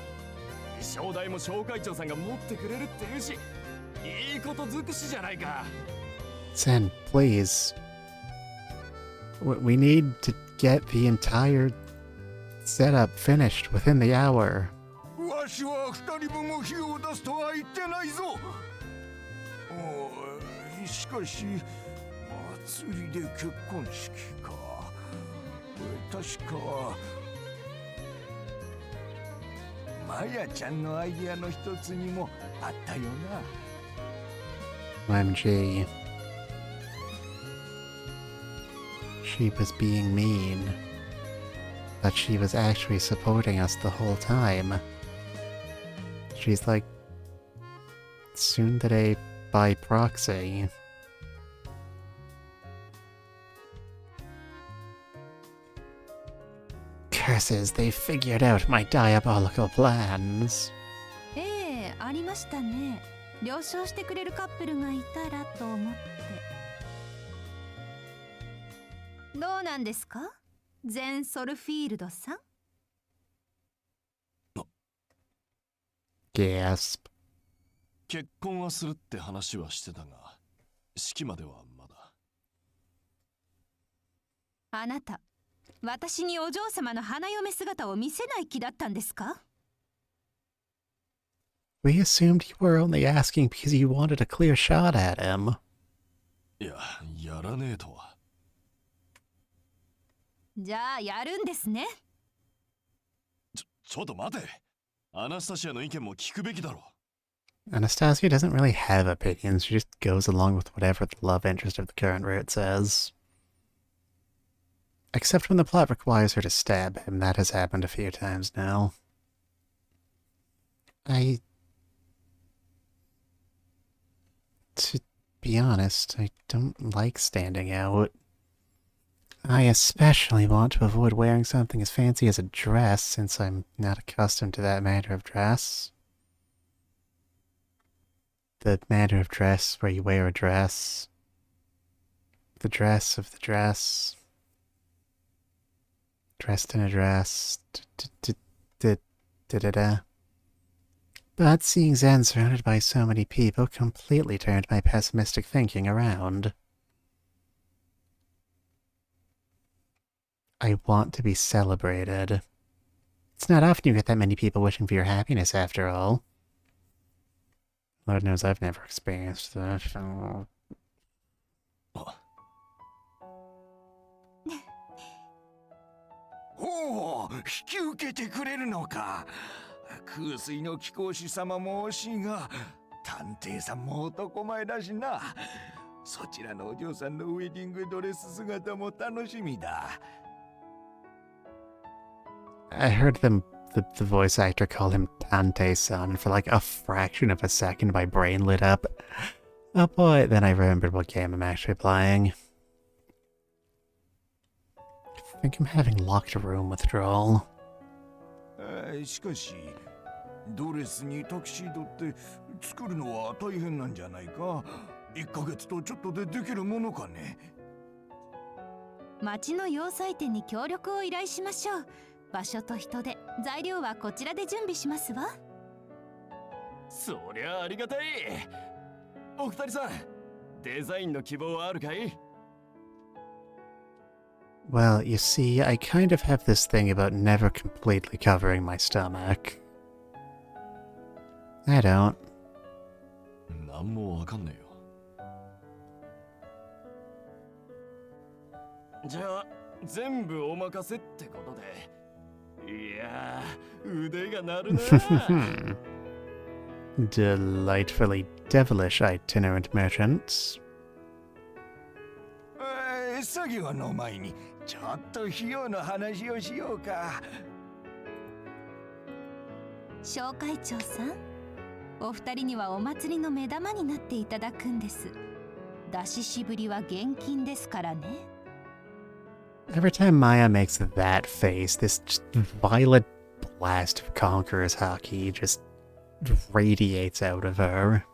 衣装代も小会長さんが持ってくれるって言うし、いいこと尽くしじゃないか。Zen, please. We need to get the entire setup finished within the hour. わしは二人分も火を出すとは言ってないぞ。しかし祭りで結婚式か。確かマヤちゃんのアイディアの一つにもあったよな。 OMG. She was being mean. But she was actually supporting us the whole time. She's like tsundere by proxy. Curses, they figured out my diabolical plans. ええ、ありましたね。了承してくれるカップルがいたらと思って。どうなんですかゼン・ソルフィールドさん。Gasp. 結婚はするって話はしてたが、式まではまだ。あなた、私にお嬢様の花嫁姿を見せない気だったんですか？ We assumed you were only asking because you wanted a clear shot at him. いや、やらねえとは。じゃあやるんですね。ちょっと待て。アナスタシアの意見も聞くべきだろ。Anastasia doesn't really have opinions, she just goes along with whatever the love interest of the current route says. Except when the plot requires her to stab him, that has happened a few times now. To be honest, I don't like standing out. I especially want to avoid wearing something as fancy as a dress, since I'm not accustomed to that manner of dress. The manner of dress where you wear a dress. The dress of the dress. Dressed in a dress. Da-da-da. But seeing Zen surrounded by so many people completely turned my pessimistic thinking around. I want to be celebrated. It's not often you get that many people wishing for your happiness, after all. Lord knows I've never experienced that. Oh. おお、引き受けてくれるのか。空水の貴公子様も惜しいが、探偵さんも男前だしな。そちらのお嬢さんのウェディングドレス姿も楽しみだ。I heard the voice actor call him Tante-san, and for like a fraction of a second my brain lit up. Oh boy, then I remembered what game I'm actually playing. I think I'm having locked room withdrawal. しかし、ドレスにタキシードって作るのは大変なんじゃないか。1ヶ月とちょっとでできるものかね。町の洋裁店に協力を依頼しましょう。場所と人手、材料はこちらで準備しますわ。そりゃありがたい。お二人さん、デザインの希望はあるかい？ Well, you see, I kind of have this thing about never completely covering my stomach. I don't. なんもわかんねえよ。じゃあ全部お任せってことで。いやー、腕が鳴るな。Delightfully devilish itinerant merchants. 作業の前にちょっと費用の話をしようか。小会長さん、お二人にはお祭りの目玉になっていただくんです。出ししぶりは現金ですからね。Every time Maya makes that face, this just violet blast of Conqueror's hockey just radiates out of her.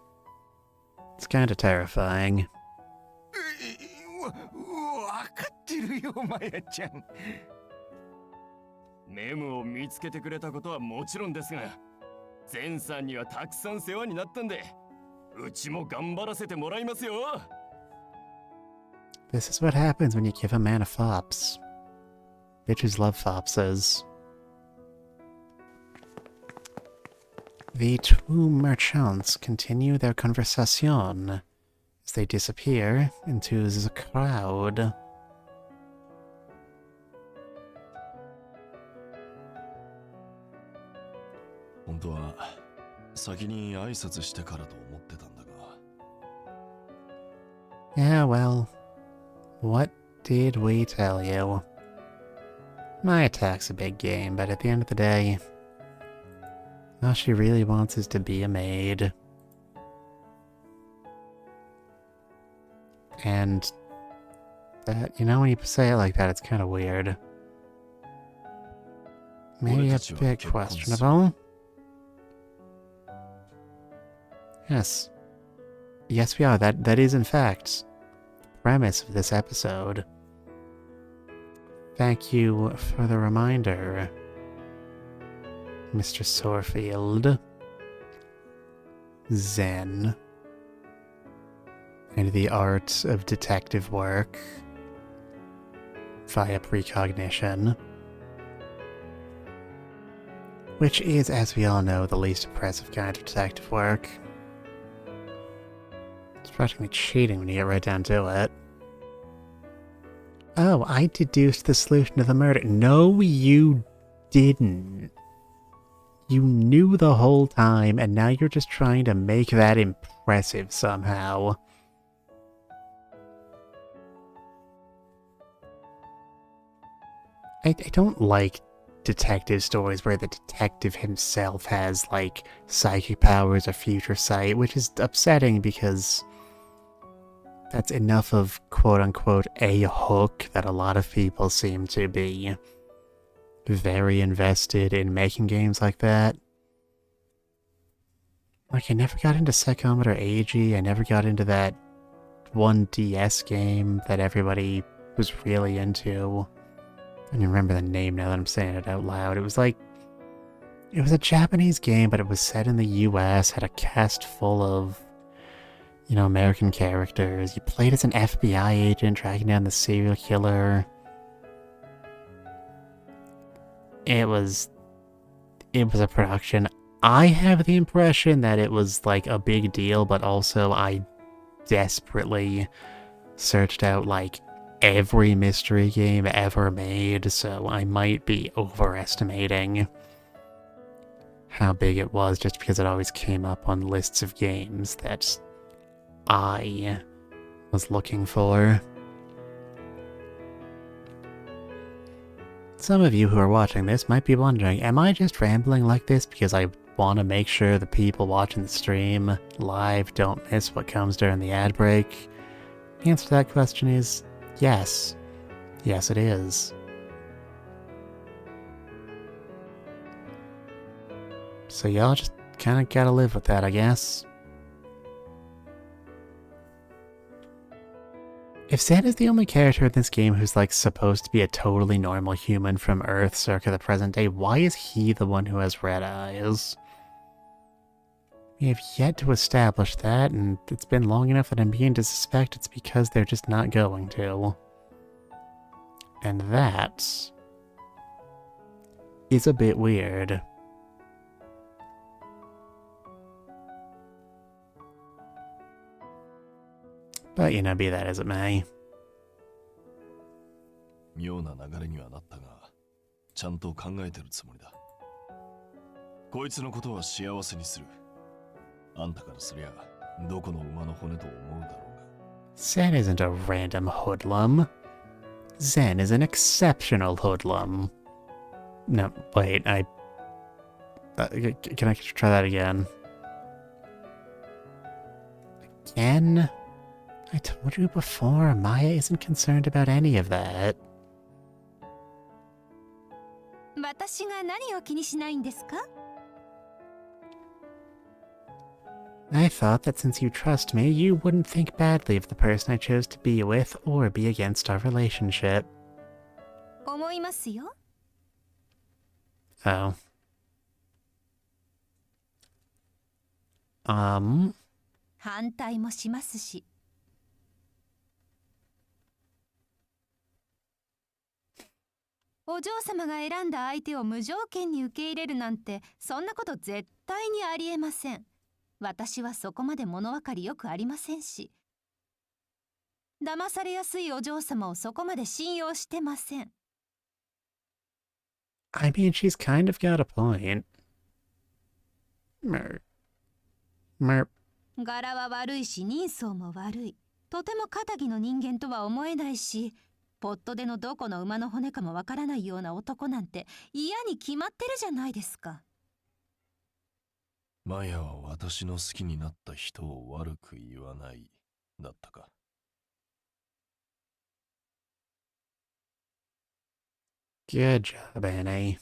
It's kind of terrifying. わかってるよ、マヤちゃん。メムを見つけてくれたことはもちろんですが、ゼンさんにはたくさん世話になったんで、うちも頑張らせてもらいますよ。This is what happens when you give a man a fops. Bitches love fopses. The two merchants continue their conversation as they disappear into the crowd. 本当は先に挨拶してからと思ってたんだが。Yeah, well, what did we tell you? My attack's a big game, but at the end of the day, all she really wants is to be a maid. And that, you know, when you say it like that, it's kind of weird. Maybe a bit questionable. Yes. Yes, we are. That is, in fact, the premise of this episode. Thank you for the reminder, Mr. Sorefield. Zen. And the art of detective work via precognition. Which is, as we all know, the least impressive kind of detective work. It's practically cheating when you get right down to it. Oh, I deduced the solution to the murder. No, you didn't. You knew the whole time, and now you're just trying to make that impressive somehow. I don't like detective stories where the detective himself has, like, psychic powers or future sight, which is upsetting because that's enough of quote-unquote a hook that a lot of people seem to be very invested in making games like that. Like, I never got into Psychometer AG, I never got into that one DS game that everybody was really into. I don't even remember the name now that I'm saying it out loud. It was like, it was a Japanese game, but it was set in the US, had a cast full of, you know, American characters. You played as an FBI agent tracking down the serial killer. It was a production. I have the impression that it was like a big deal, but also I desperately searched out like every mystery game ever made, so I might be overestimating how big it was just because it always came up on lists of games that I was looking for. Some of you who are watching this might be wondering, am I just rambling like this because I want to make sure the people watching the stream live don't miss what comes during the ad break? The answer to that question is yes. Yes, it is. So y'all just kind of gotta live with that, I guess. If Zed is the only character in this game who's like supposed to be a totally normal human from Earth circa the present day, why is he the one who has red eyes? We have yet to establish that, and it's been long enough that I'm beginning to suspect it's because they're just not going to. And that is a bit weird. But, you know, be that as it may. 妙な流れにはなったが、ちゃんと考えてるつもりだ。こいつのことは幸せにする。あんたからすりゃ、どこの馬の骨と思うだろうが。Zen isn't a random hoodlum. Zen is an exceptional hoodlum. No, wait, can I try that again? Again? I told you before, Maya isn't concerned about any of that. 私が何を気にしないんですか？ I thought that since you trust me, you wouldn't think badly of the person I chose to be with or be against our relationship. 思いますよ。Oh. 反対もしますし。お嬢様が選んだ相手を無条件に受け入れるなんて、そんなこと絶対にありえません。私はそこまで物分かりよくありませんし。騙されやすいお嬢様をそこまで信用してません。I mean, she's kind of got a point. Merp. 柄は悪いし人相も悪い。とても堅気の人間とは思えないし、ポットでのどこの馬の骨かもわからないような男なんて嫌に決まってるじゃないですか。マヤは私の好きになった人を悪く言わない、だったか。Good job, Annie.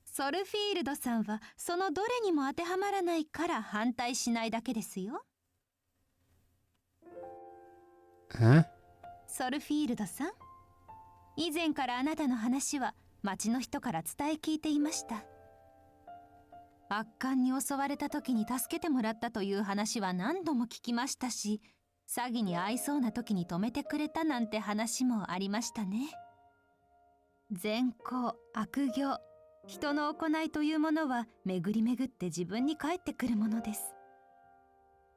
ソルフィールドさんはそのどれにも当てはまらないから反対しないだけですよ。Huh? ソルフィールドさん、以前からあなたの話は町の人から伝え聞いていました。悪漢に襲われた時に助けてもらったという話は何度も聞きましたし、詐欺に遭いそうな時に止めてくれたなんて話もありましたね。善行、悪行、人の行いというものは巡り巡って自分に返ってくるものです。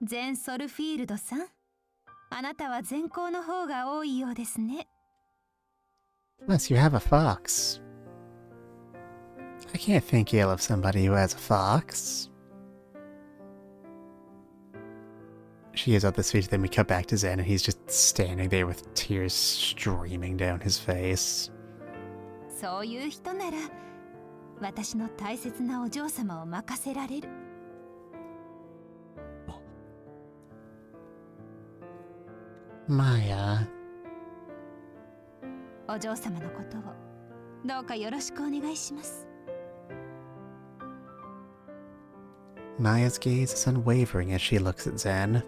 全ソルフィールドさん、あなたは善行の方が多いようですね。Plus, you have a fox. I can't think ill of somebody who has a fox. She is up the speech, then we cut back to Zen, and he's just standing there with tears streaming down his face. そういう人なら、私の大切なお嬢様を任せられる。Maya. お嬢様のことをどうかよろしくお願いします。Maya's gaze is unwavering as she looks at Zen.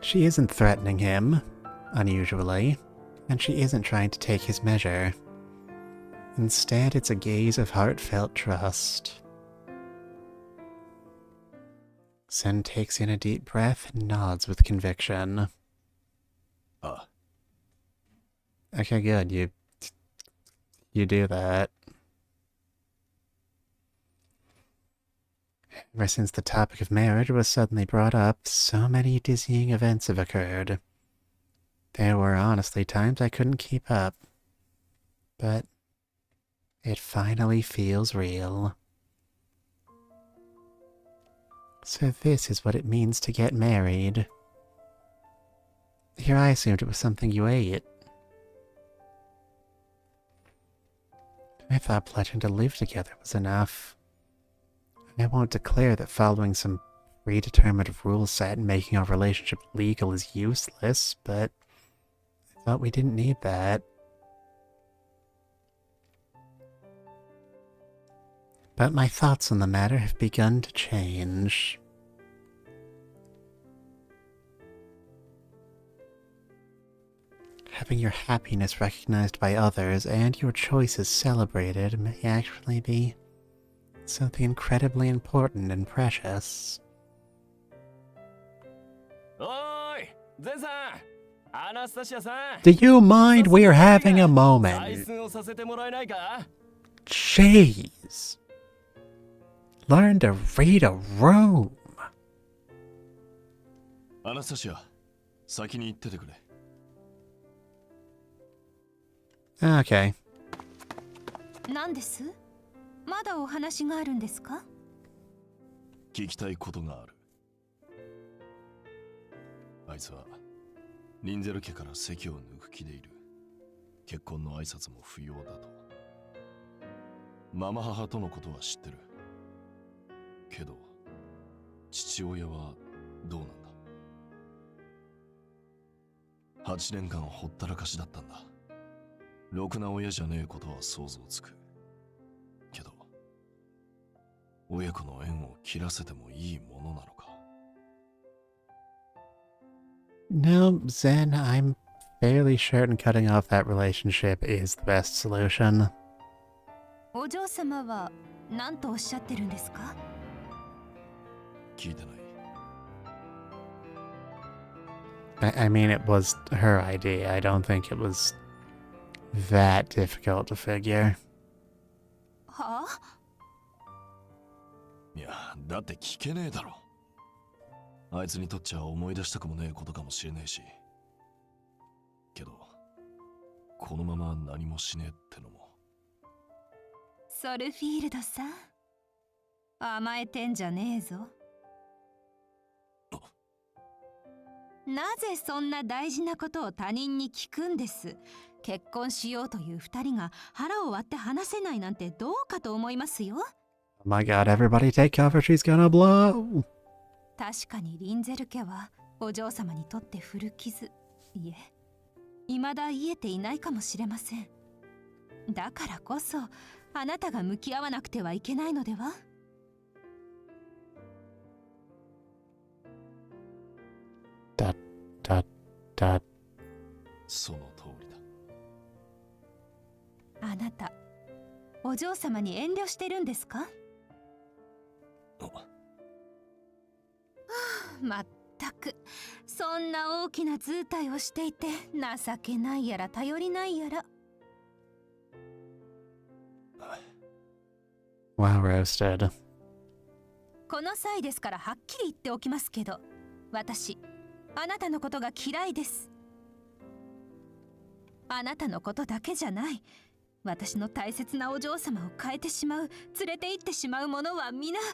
She isn't threatening him, unusually, and she isn't trying to take his measure. Instead, it's a gaze of heartfelt trust. Zen takes in a deep breath and nods with conviction. Okay, good. You do that. Ever since the topic of marriage was suddenly brought up, so many dizzying events have occurred. There were honestly times I couldn't keep up. But it finally feels real. So this is what it means to get married. Here I assumed it was something you ate. I thought pledging to live together was enough. I won't declare that following some predetermined rule set and making our relationship legal is useless, but I thought we didn't need that. But my thoughts on the matter have begun to change. Having your happiness recognized by others and your choices celebrated may actually be something incredibly important and precious. Oi! Zen-san! Anastasia-san! Do you mind we're having a moment? Jeez. Learn to read a room. アナスタシア、先に行っててくれ。Okay. 何です？まだお話があるんですか？聞きたいことがある。あいつはリンゼル家から籍を抜く気でいる。結婚の挨拶も不要だと。ママ母とのことは知ってる。けど父親はどうなんだ。8年間ほったらかしだったんだ。ろくな親じゃねえことは想像つく。けど親子の縁を切らせてもいいものなのか。No, Zen, I'm fairly certain cutting off that relationship is the best solution. お嬢様は何とおっしゃってるんですか？聞いてない。I mean, it was her idea. I don't think it was that difficult to figure. はあ？いや、だって聞けねえだろ。あいつにとっちゃ思い出したくもねえことかもしれねえし。けど、このまま何もしねえってのも。ソルフィールドさん、甘えてんじゃねえぞ。なぜそんな大事なことを他人に聞くんです？結婚しようという二人が腹を割って話せないなんてどうかと思いますよ。Oh my god, everybody take cover, she's gonna blow! 確かにリンゼル家はお嬢様にとって古傷、いえ、未だ癒えていないかもしれません。だからこそあなたが向き合わなくてはいけないのでは？だ。その通りだ。あなた、お嬢様に遠慮してるんですか？まったく、そんな大きな図体をしていて情けないやら頼りないやら。Wow, roasted. この際ですからはっきり言っておきますけど、私、あなたのことが嫌いです。あなたのことだけじゃない。私の大切なお嬢様を変えてしまう、連れて行ってしまうものは皆許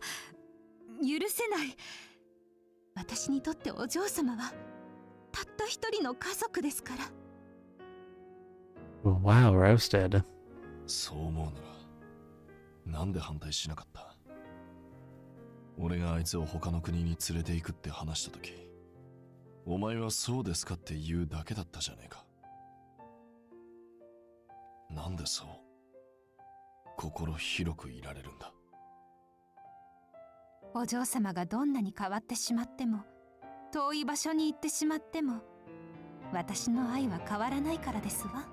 せない。私にとってお嬢様はたった一人の家族ですから。Wow, roasted. そう思うなら、なんで反対しなかった？俺があいつを他の国に連れて行くって話したとき、お前はそうですかって言うだけだったじゃねえか。なんでそう心広くいられるんだ。お嬢様がどんなに変わってしまっても、遠い場所に行ってしまっても、私の愛は変わらないからですわ。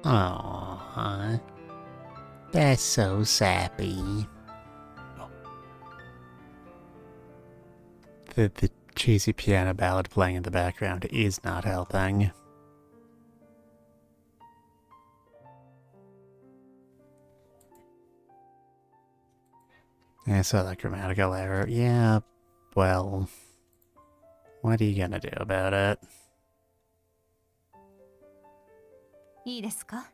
Aww. That's so sappy. The cheesy piano ballad playing in the background is not helping. I saw that grammatical error. Yeah, well, what are you gonna do about it? いいですか？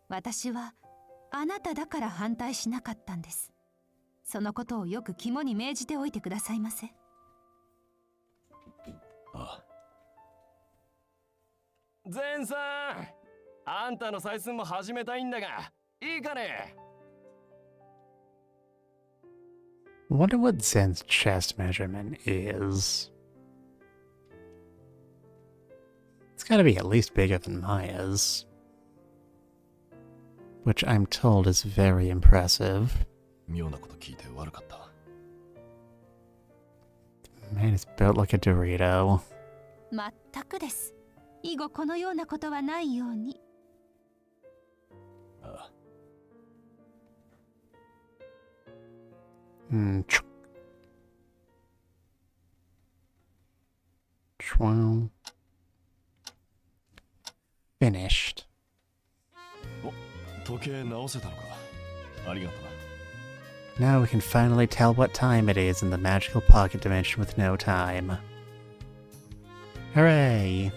私はあなただから反対しなかったんです。そのことをよく肝に銘じておいてくださいませ。ああ。ゼンさん、あんたの採寸も始めたいんだが、いいかね？ Wonder what Zen's chest measurement is. It's gotta be at least bigger than Maya's. Which I'm told is very impressive. 妙なこと聞いて悪かった。Man, it's built like a Dorito. まったくです。以後このようなことはないように。ああ。Well, finished. お、時計直せたのか。ありがとな。Now we can finally tell what time it is in the magical pocket dimension with no time. Hooray!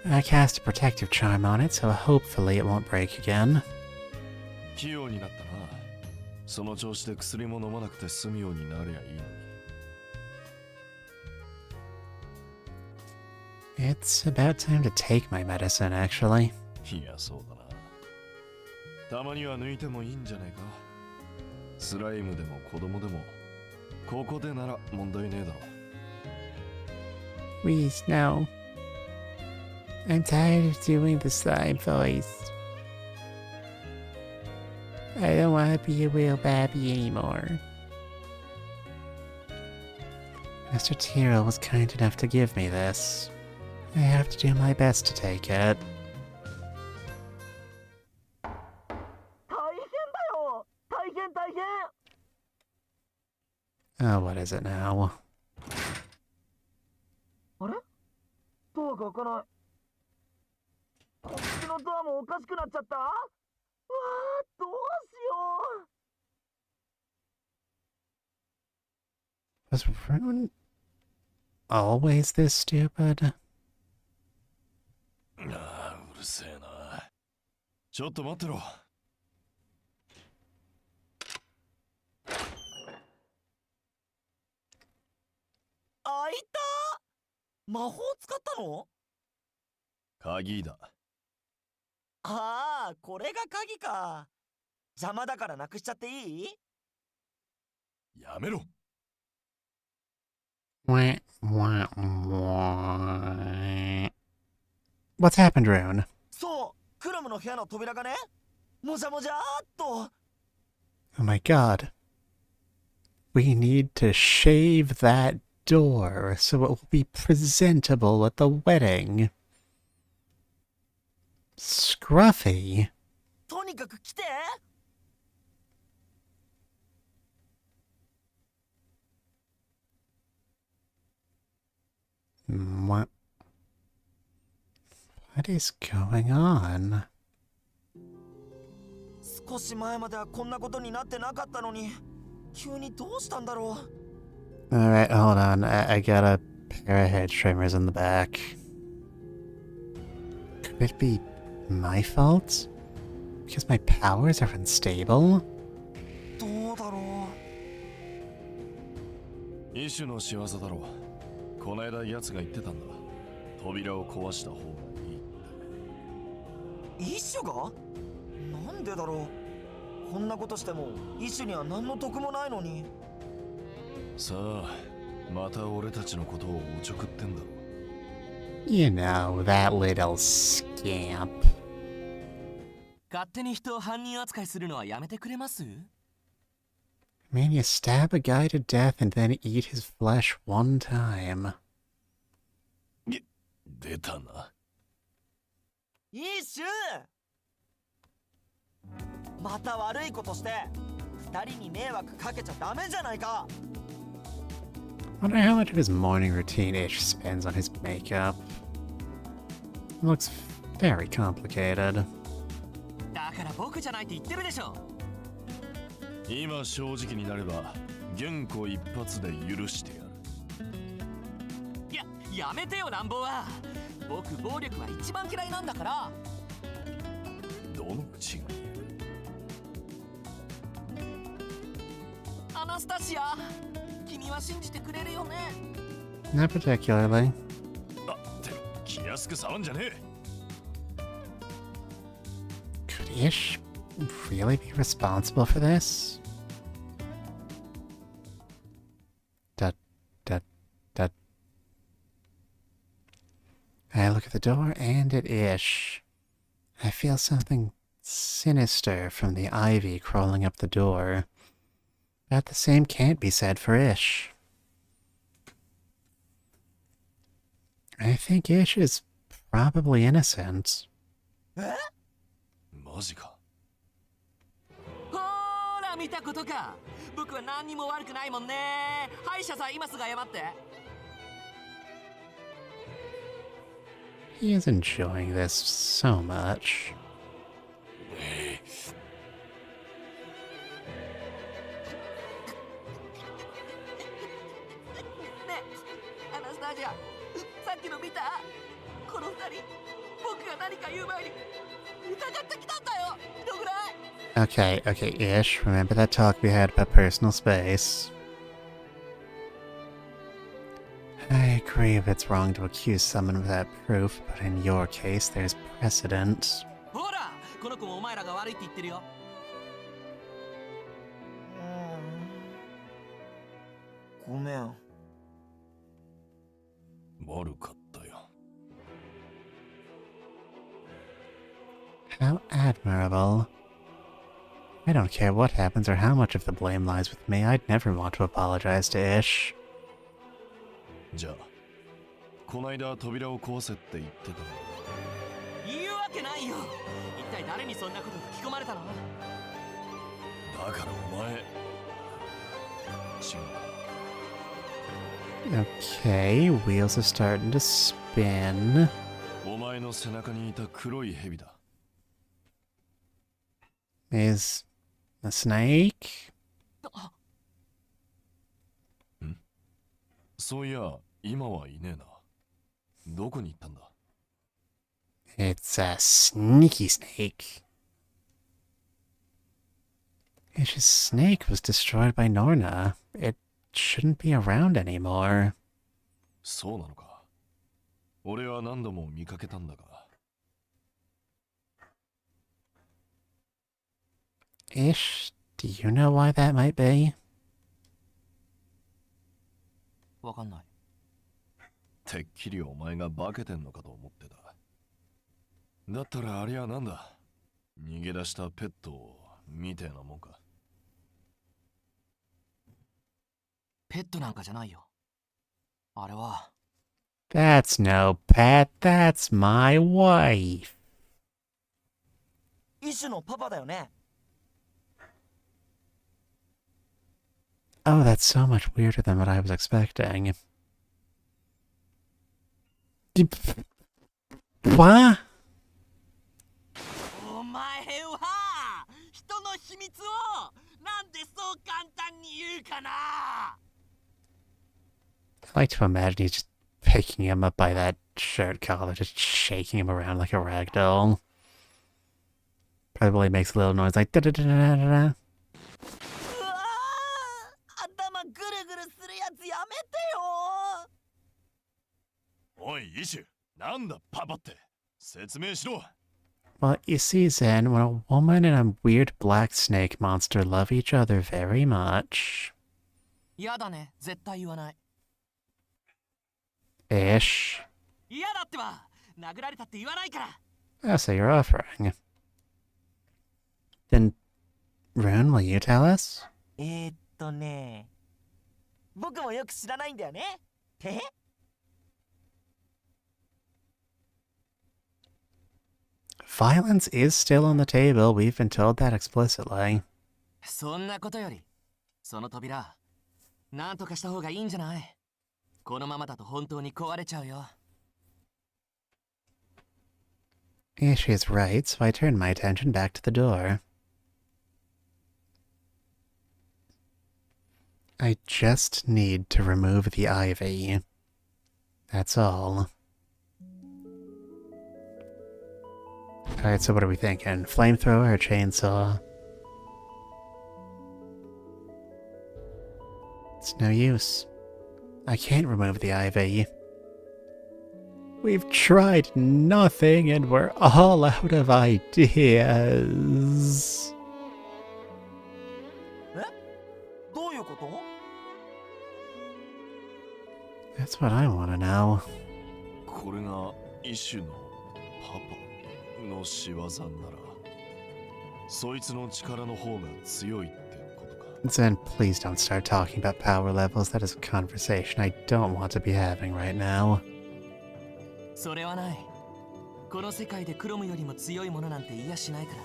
I cast a protective charm on it, so hopefully it won't break again. 器用になったな。その調子で薬も飲まなくて済むようになりゃいいのに。It's about time to take my medicine, actually. いや、そうだな。たまには抜いてもいいんじゃねえか。スライムでも子供でも、ここでなら問題ねえだろ。Please, no. I'm tired of doing the slime voice. I don't want to be a real babby anymore. Mr. Tyrrell was kind enough to give me this. I have to do my best to take it. 大変だよ。大変大変。 Oh, what is it now? あれ？ドアが開かない。こっちのドアもおかしくなっちゃった。うわー、どうしよう。 Was Rune always this stupid? ああ、うるせえな。ちょっと待ってろ。開いた。魔法使ったの？鍵だ。ああ、これが鍵か。邪魔だからなくしちゃっていい？やめろ。 Wah, wah, wah. What's happened, Rune? そう、クロムの部屋の扉がね、もじゃもじゃーっと。 Oh my god. We need to shave that door so it will be presentable at the wedding. Scruffy? とにかく来て。What? What is going on? 少し前まではこんなことになってなかったのに、急にどうしたんだろう。 Alright, hold on. I got a pair of head trimmers in the back. Could it be my fault? Because my powers are unstable? どうだろう。イシュの仕業だろう。この間奴が言ってたんだ。扉を壊した方がいいって。イッシュが？なんでだろう。こんなことしてもイッシュには何の得もないのに。さあ、また俺たちのことをおちょくってんだろ。You know, that little scamp. 勝手に人を犯人扱いするのはやめてくれます？ I mean, you stab a guy to death and then eat his flesh one time. 出たな。イッシュ！また悪いことして二人に迷惑かけちゃダメじゃないか。 Wonder how much of his morning routine Ish spends on his makeup. It looks very complicated. だから僕じゃないって言ってるでしょ。今正直になれば原稿一発で許してやる。やめてよ乱暴は。僕暴力は一番嫌いなんだから。どの口が言う？アナスタシア、君は信じてくれるよね。 Not particularly. あ、て気安く触んじゃねえ。 Could Ish really be responsible for this? Dut, dut, dut. I look at the door and at Ish. I feel something sinister from the ivy crawling up the door. But the same can't be said for Ish. I think Ish is probably innocent. え？マジか。ほーら見たことか。僕は何にも悪くないもんね。歯医者さん今すぐ謝って。 He is enjoying this so much. ねえ、アナスタの見た？この二人、僕が何か言う前に疑ってきたんだよ。どぐらい？ Okay, Ish, remember that talk we had about personal space? I agree if it's wrong to accuse someone without proof, but in your case, there's precedent. ほら、この子もお前らが悪いって言ってるよ。ごめん。悪かったよ。 How admirable. I don't care what happens or how much of the blame lies with me. I'd never want to apologize to Ish. じゃあ、こないだ扉を壊せって言ってたの。言うわけないよ。一体誰にそんなこと吹き込まれたの？だからお前、違う。 Okay, wheels are starting to spin. お前の背中にいた黒い蛇だ。 Is a snake? そういや、今はいねえな。どこに行ったんだ？ It's a sneaky snake. Ish's snake was destroyed by Norna. It shouldn't be around anymore. そうなのか。俺は何度も見かけたんだが。 Ish, do you know why that might be? わかんない。てっきりお前が化けてんのかと思ってた。だったらあれはなんだ？逃げ出したペットみてえなもんか。ペットなんかじゃないよ。あれは。That's no pet, that's my wife. イシュのパパだよね。Oh, that's so much weirder than what I was expecting. What? お前は人の秘密をなんでそう簡単に言うかな。 I like to imagine he's just picking him up by that shirt collar, just shaking him around like a rag doll. Probably makes a little noise like da-da-da-da-da-da. うわー、頭ぐるぐるするやつやめてよ。おい、イシュ、なんだパパって。説明しろ。 Well, you see, Zen, when a woman and a weird black snake monster love each other very much. やだね、絶対言わない。 Ish. 嫌だってば、殴られたって言わないから。 Oh, so you're offering. Then, Rune, will you tell us? ね、僕もよく知らないんだよね。て？ Violence is still on the table. We've been told that explicitly. そんなことより、その扉、なんとかした方がいいんじゃない？このままだと本当に壊れちゃうよ。 Ish is right, so I turn my attention back to the door. I just need to remove the ivy. That's all. Alright, so what are we thinking? Flamethrower or chainsaw? It's no use. I can't remove the ivy. We've tried nothing and we're all out of ideas. どういうこと？ That's what I want to know. これがイシュのパパの仕業なら、そいつの力の方が強いってことか。 Zen, please don't start talking about power levels. That is a conversation I don't want to be having right now. それはない。この世界でクロムよりも強いものなんて言いやしないから。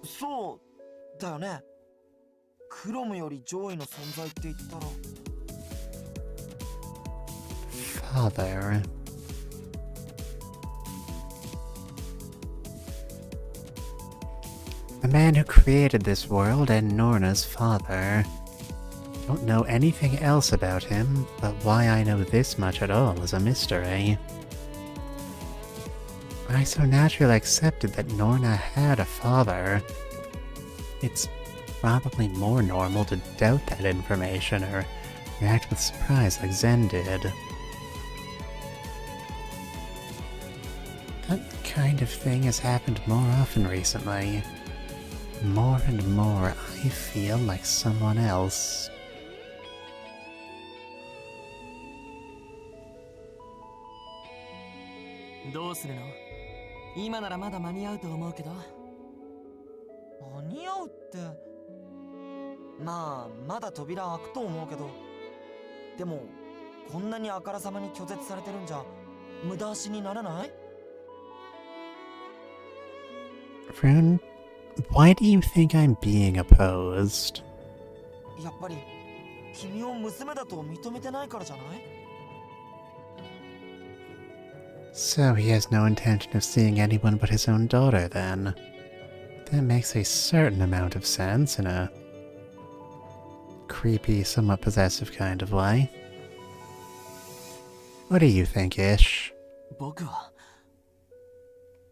そうだよね。クロムより上位の存在って言ったら。 Father. The man who created this world and Norna's father. don't know anything else about him, but why I know this much at all is a mystery. I so naturally accepted that Norna had a father. It's probably more normal to doubt that information or react with surprise like Zen did. That kind of thing has happened more often recently. More and more, I feel like someone else. どうするの？今ならまだ間に合うと思うけど。間に合うって。まあ、まだ扉開くと思うけど。でも、こんなにあからさまに拒絶されてるんじゃ、無駄足にならない？ Rune, why do you think I'm being opposed? やっぱり、君を娘だと認めてないからじゃない？ So he has no intention of seeing anyone but his own daughter, then. That makes a certain amount of sense in a creepy, somewhat possessive kind of way. What do you think, Ish? 僕は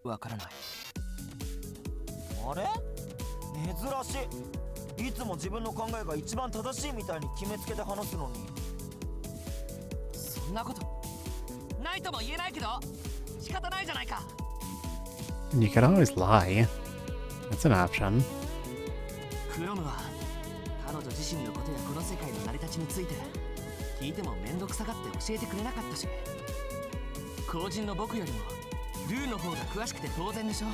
わからない。あれ？珍しい。いつも自分の考えが一番正しいみたいに決めつけて話すのに。そんなことないとも言えないけど、仕方ないじゃないか。You could always lie. That's an option. クロムは彼女自身のことやこの世界の成り立ちについて聞いてもめんどくさがって教えてくれなかったし、公人の僕よりもルーの方が詳しくて当然でしょ。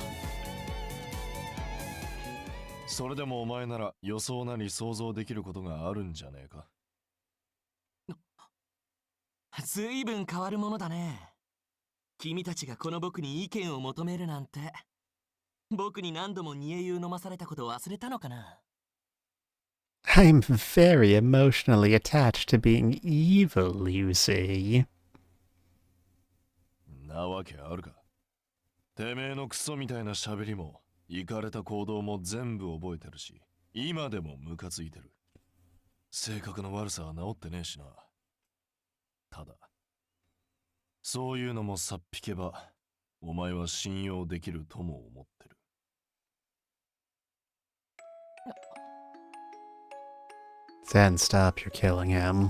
それでもお前なら予想なり想像できることがあるんじゃねえか。ずいぶん変わるものだね。君たちがこの僕に意見を求めるなんて。僕に何度も煮え湯飲まされたことを忘れたのかな。I'm very emotionally attached to being evil, you see. なわけあるか。てめえのクソみたいな喋りもイカれた行動も全部覚えてるし、今でもムカついてる。性格の悪さは治ってねえしな。ただそういうのもさっ引けばお前は信用できるとも思ってる。Then stop your killing him.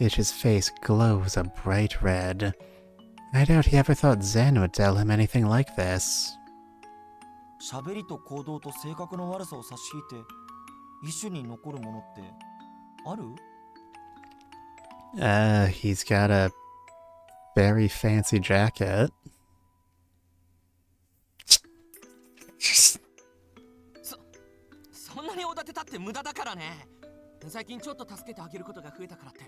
Ish's face glows a bright red. I doubt he ever thought Zen would tell him anything like this. 喋りと行動と性格の悪さを差し引いて、一種に残るものってある？ He's got a very fancy jacket. そんなにおだてたって無駄だからね。最近ちょっと助けてあげることが増えたからって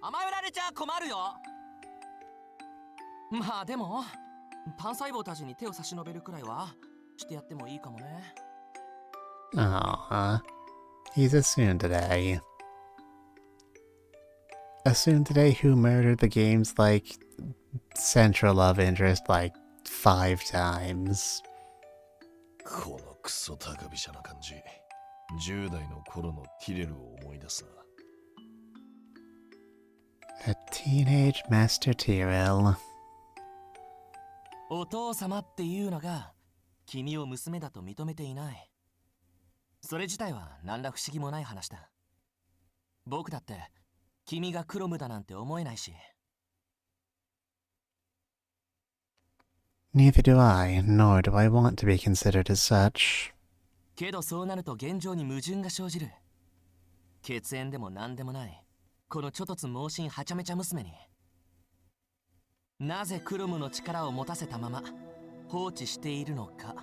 甘えられちゃ困るよ。まあでも単細胞たちに手を差し伸べるくらいはしてやってもいいかもね。Aww. He's a tsundere. A tsundere who murdered the game's, like, central love interest, like, 5 times. このクソ高飛車な感じ。10代の頃のティレルを思い出すな。A teenage Master Tyrell. お父様っていうのが君を娘だと認めていない。それ自体は何ら不思議もない話だ。僕だって君がクロムだなんて思えないし。Neither do I, nor do I want to be considered as such. けどそうなると現状に矛盾が生じる。血縁でも何でもないこのちょとつ猛進はちゃめちゃ娘になぜクロムの力を持たせたまま放置しているのか。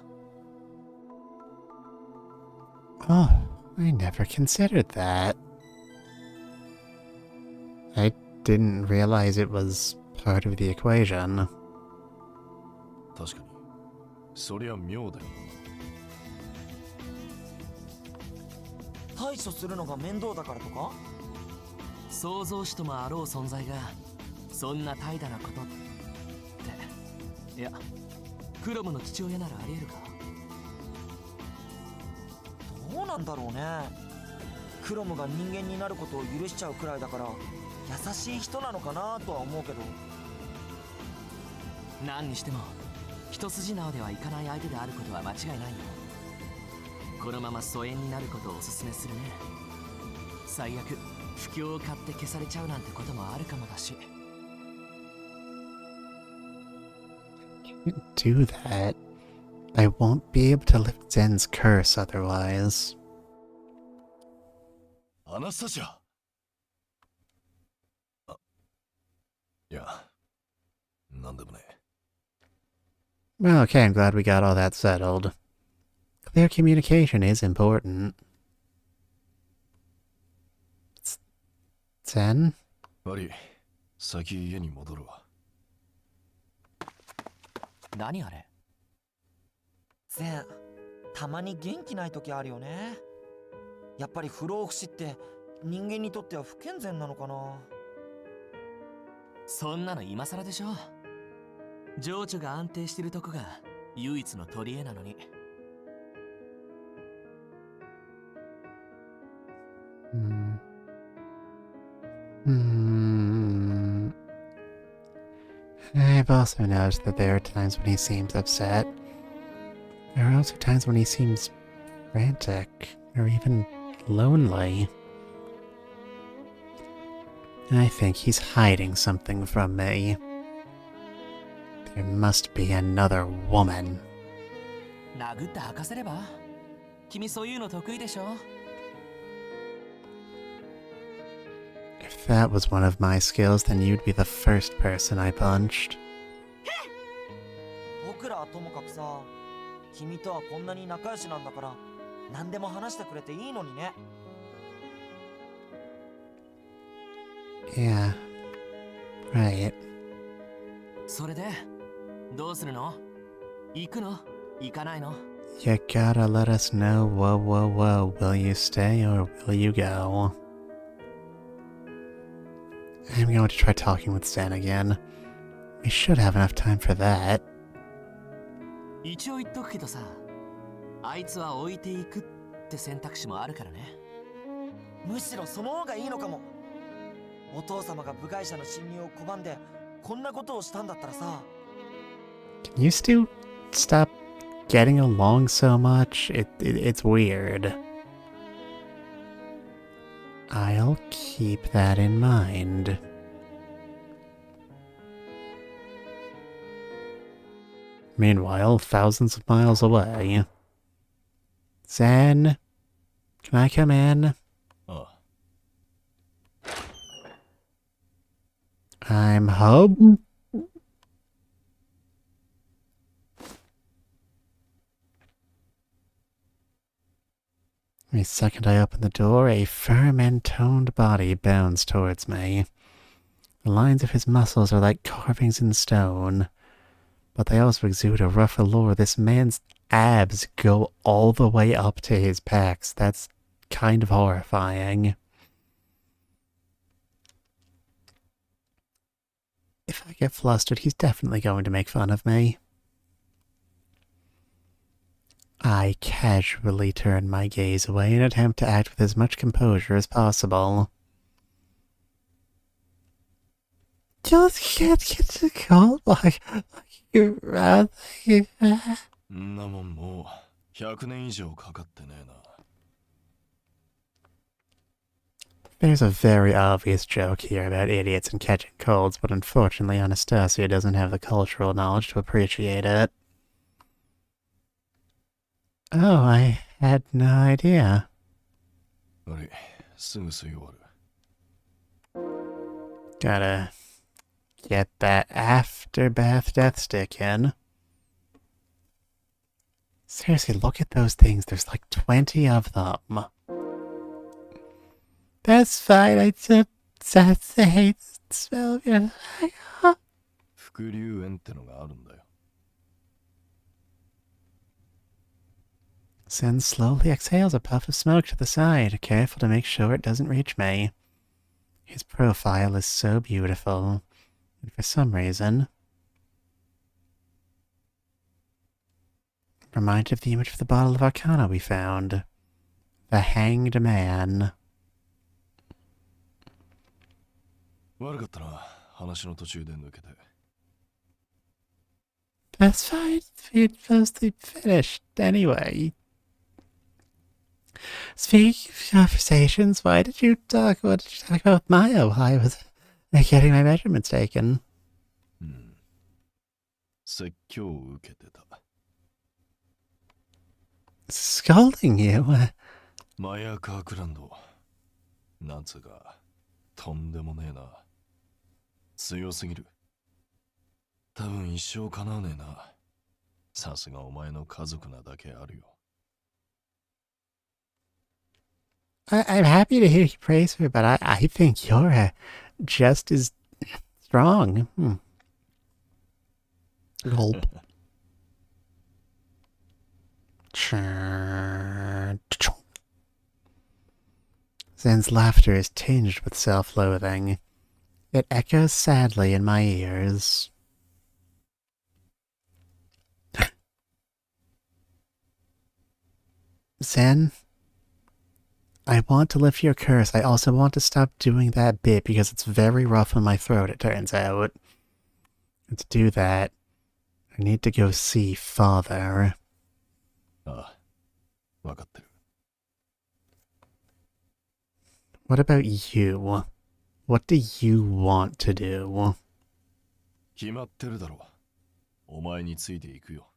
Oh, I never considered that. I didn't realize it was part of the equation. 確かにそりゃ妙だよ。対処するのが面倒だからとか？創造主ともあろう存在がそんな怠惰なことっていやクロムの父親ならありえるか。どうなんだろうね。クロムが人間になることを許しちゃうくらいだから優しい人なのかなとは思うけど。何にしても一筋縄ではいかない相手であることは間違いないよ。このまま疎遠になることをお勧めするね。最悪不況を買って消されちゃうなんてこともあるかもだし。Do that. I won't be able to lift Zen's curse otherwise. アナスタシア。いや、なんでもね。Well, okay, I'm glad we got all that settled. Clear communication is important. Zen? 悪い。先家に戻るわ。何あれ？ゼン、たまに元気ない時あるよね。やっぱり不老不死って人間にとっては不健全なのかな。そんなの今更でしょ。情緒が安定してるとこが唯一の取り柄なのに。I've also noticed that there are times when he seems upset. There are also times when he seems frantic or even lonely. I think he's hiding something from me. There must be another woman. 殴って吐かせれば？君そういうの得意でしょ？ If that was one of my skills, then you'd be the first person I punched. 僕らはともかくさ、君とはこんなに仲良しなんだから何でも話してくれていいのにね。Yeah. Right. それでどうするの？行くの？行かないの？ You gotta let us know. Whoa, whoa, whoa. Will you stay or will you go? I'm going to try talking with Zen again. We should have enough time for that. 一応言っとくけどさ、あいつは置いていくって選択肢もあるからね。むしろその方がいいのかも。お父様が部外者の侵入を拒んでこんなことをしたんだったらさ。Can you still stop getting along so much? It's weird. I'll keep that in mind. Meanwhile, thousands of miles away. Zen, can I come in? ああ。I'm home. The second I open the door, a firm and toned body bounds towards me. The lines of his muscles are like carvings in stone, but they also exude a rough allure. This man's abs go all the way up to his pecs. That's kind of horrifying. If I get flustered, he's definitely going to make fun of me. I casually turn my gaze away and attempt to act with as much composure as possible. Just can't get to call like you'd rather. んなもんもう100年以上かかってねえな。There's a very obvious joke here about idiots and catching colds, but unfortunately Anastasia doesn't have the cultural knowledge to appreciate it. Oh, I had no idea. 悪い、すぐ吸い終わる。Gotta get that after-bath death stick in. Seriously, look at those things. There's like 20 of them. That's fine. I just hate the smell of your... 副流炎ってのがあるんだよ。Sen slowly exhales a puff of smoke to the side, careful to make sure it doesn't reach me. His profile is so beautiful, and for some reason... reminded of the image of the bottle of Arcana we found. The Hanged Man. 悪かったな。話の途中で抜けて。That's fine. It's mostly finished anyway. Speaking of conversations, what did you talk about with Maya while I was getting my measurements taken? 説教を受けてた。Scolding you? マヤカークランド。なんつうか、とんでもねえな。強すぎる。多分一生叶わねえな。さすがお前の家族なだけあるよ。I'm happy to hear you praise her, but I think you're just as strong. Gulp. Zen's laughter is tinged with self-loathing. It echoes sadly in my ears. Zen, I want to lift your curse. I also want to stop doing that bit because it's very rough on my throat, it turns out. And to do that, I need to go see Father. ああ、わかってる。What about you? What do you want to do? 決まってるだろう。お前についていくよ。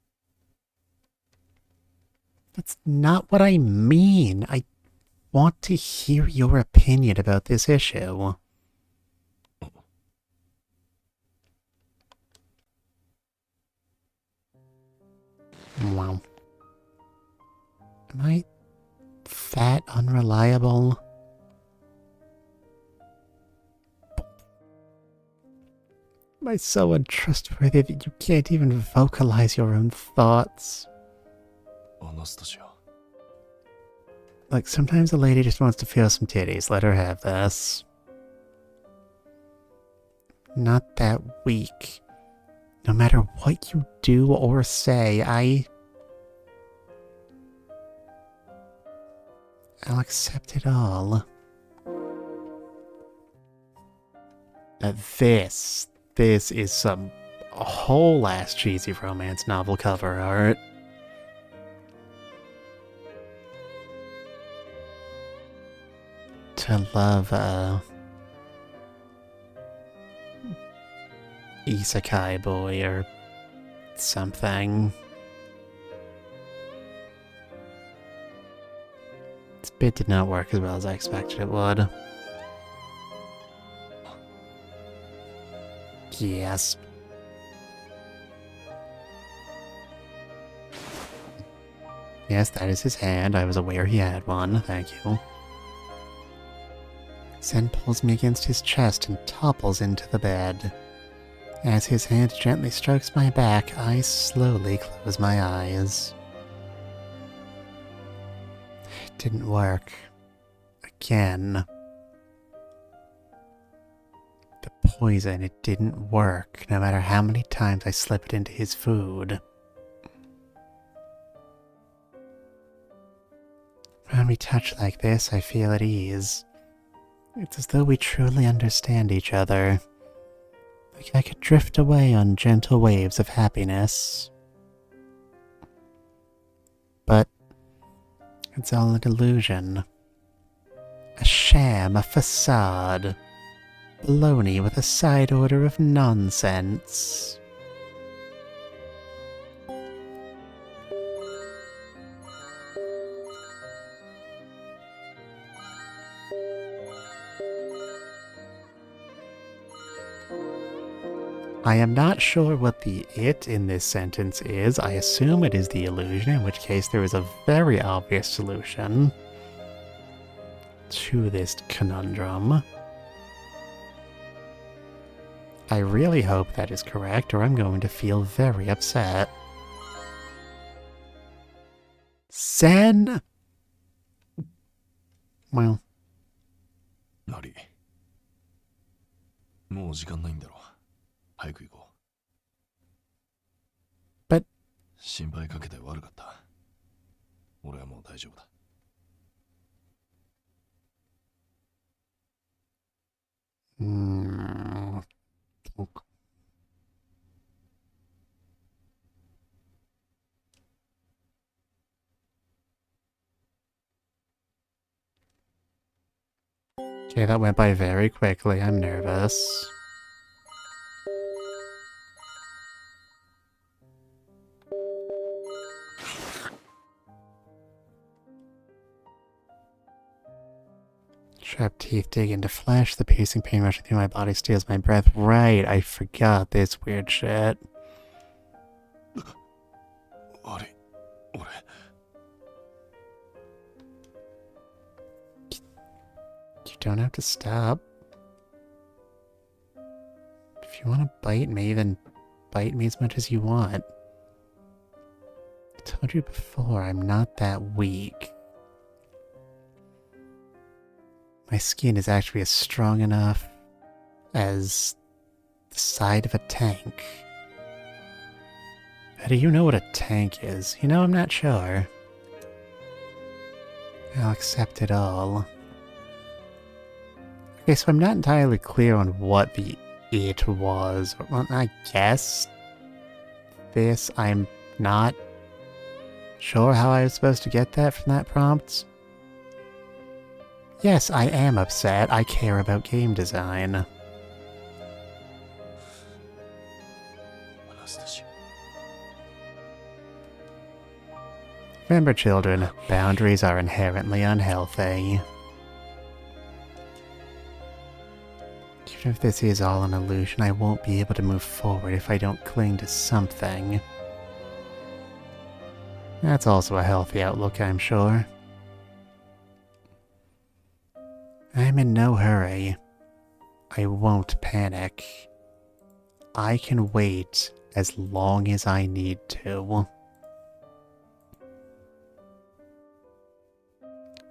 That's not what I mean. I want to hear your opinion about this issue. Wow. Am I that unreliable? Am I so untrustworthy that you can't even vocalize your own thoughts? アナスタシア。 Like, sometimes a lady just wants to feel some titties. Let her have this. Not that weak. No matter what you do or say, I'll accept it all. Now this is some whole-ass cheesy romance novel cover art. To love a isekai boy or something. This bit did not work as well as I expected it would. Yes. Yes, that is his hand. I was aware he had one. Thank you. Zen pulls me against his chest and topples into the bed. As his hand gently strokes my back, I slowly close my eyes. It didn't work. Again. The poison, it didn't work, no matter how many times I slip it into his food. When we touch like this, I feel at ease. It's as though we truly understand each other. Like I could drift away on gentle waves of happiness. But it's all a delusion. A sham, a facade. Baloney with a side order of nonsense. I am not sure what the it in this sentence is. I assume it is the illusion, in which case there is a very obvious solution to this conundrum. I really hope that is correct, or I'm going to feel very upset. Zen! Well. ナリー。もう時間ないんだろう。早く行こう。But 心配かけて悪かった。俺はもう大丈夫だ。Hmm. Okay, that went by very quickly. I'm nervous. Sharp teeth dig into flesh. The piercing pain rushing through my body steals my breath. Right, I forgot this weird shit. あれ俺 You don't have to stop. If you want to bite me, then bite me as much as you want. I told you before, I'm not that weak. My skin is actually as strong enough as the side of a tank. How do you know what a tank is? You know, I'm not sure. I'll accept it all. Okay, so I'm not entirely clear on what the it was. Well, I guess this, I'm not sure how I was supposed to get that from that prompt. Yes, I am upset. I care about game design. Remember, children, boundaries are inherently unhealthy. Even if this is all an illusion, I won't be able to move forward if I don't cling to something. That's also a healthy outlook, I'm sure. I'm in no hurry. I won't panic. I can wait as long as I need to.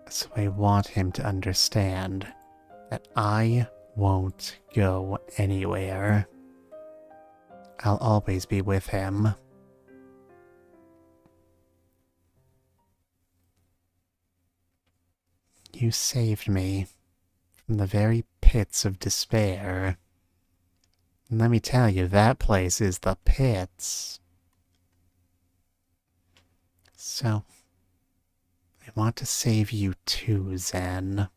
So I want him to understand that I won't go anywhere. I'll always be with him. You saved me from the very pits of despair. And let me tell you, that place is the pits. So, I want to save you too, Zen.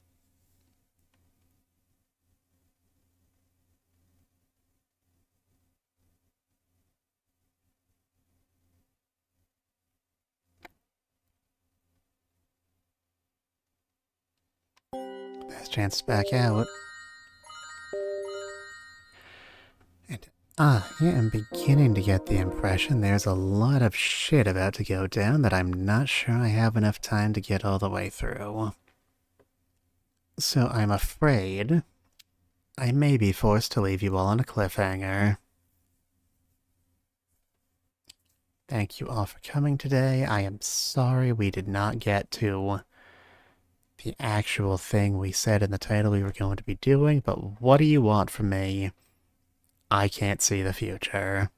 Best chance to back out. And I am beginning to get the impression there's a lot of shit about to go down that I'm not sure I have enough time to get all the way through. So I'm afraid I may be forced to leave you all on a cliffhanger. Thank you all for coming today. I am sorry we did not get to the actual thing we said in the title we were going to be doing, but what do you want from me? I can't see the future.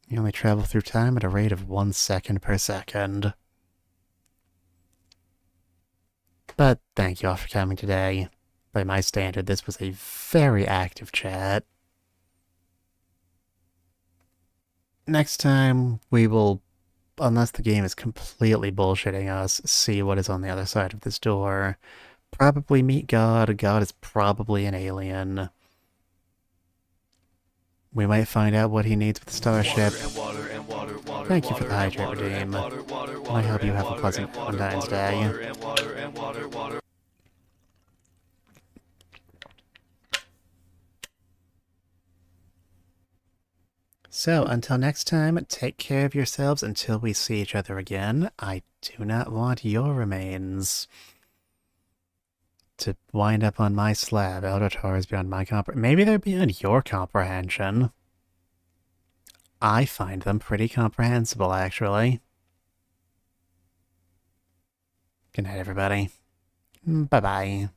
You only travel through time at a rate of 1 second per second. But thank you all for coming today. By my standard, this was a very active chat. Next time, we will, unless the game is completely bullshitting us, see what is on the other side of this door. Probably meet God. God is probably an alien. We might find out what he needs with the starship. Thank you for the hydrate redeem. And I hope you have a pleasant Valentine's Day. So, until next time, take care of yourselves until we see each other again. I do not want your remains to wind up on my slab. Elder Towers beyond my comprehension. Maybe they're beyond your comprehension. I find them pretty comprehensible, actually. Good night, everybody. Bye-bye.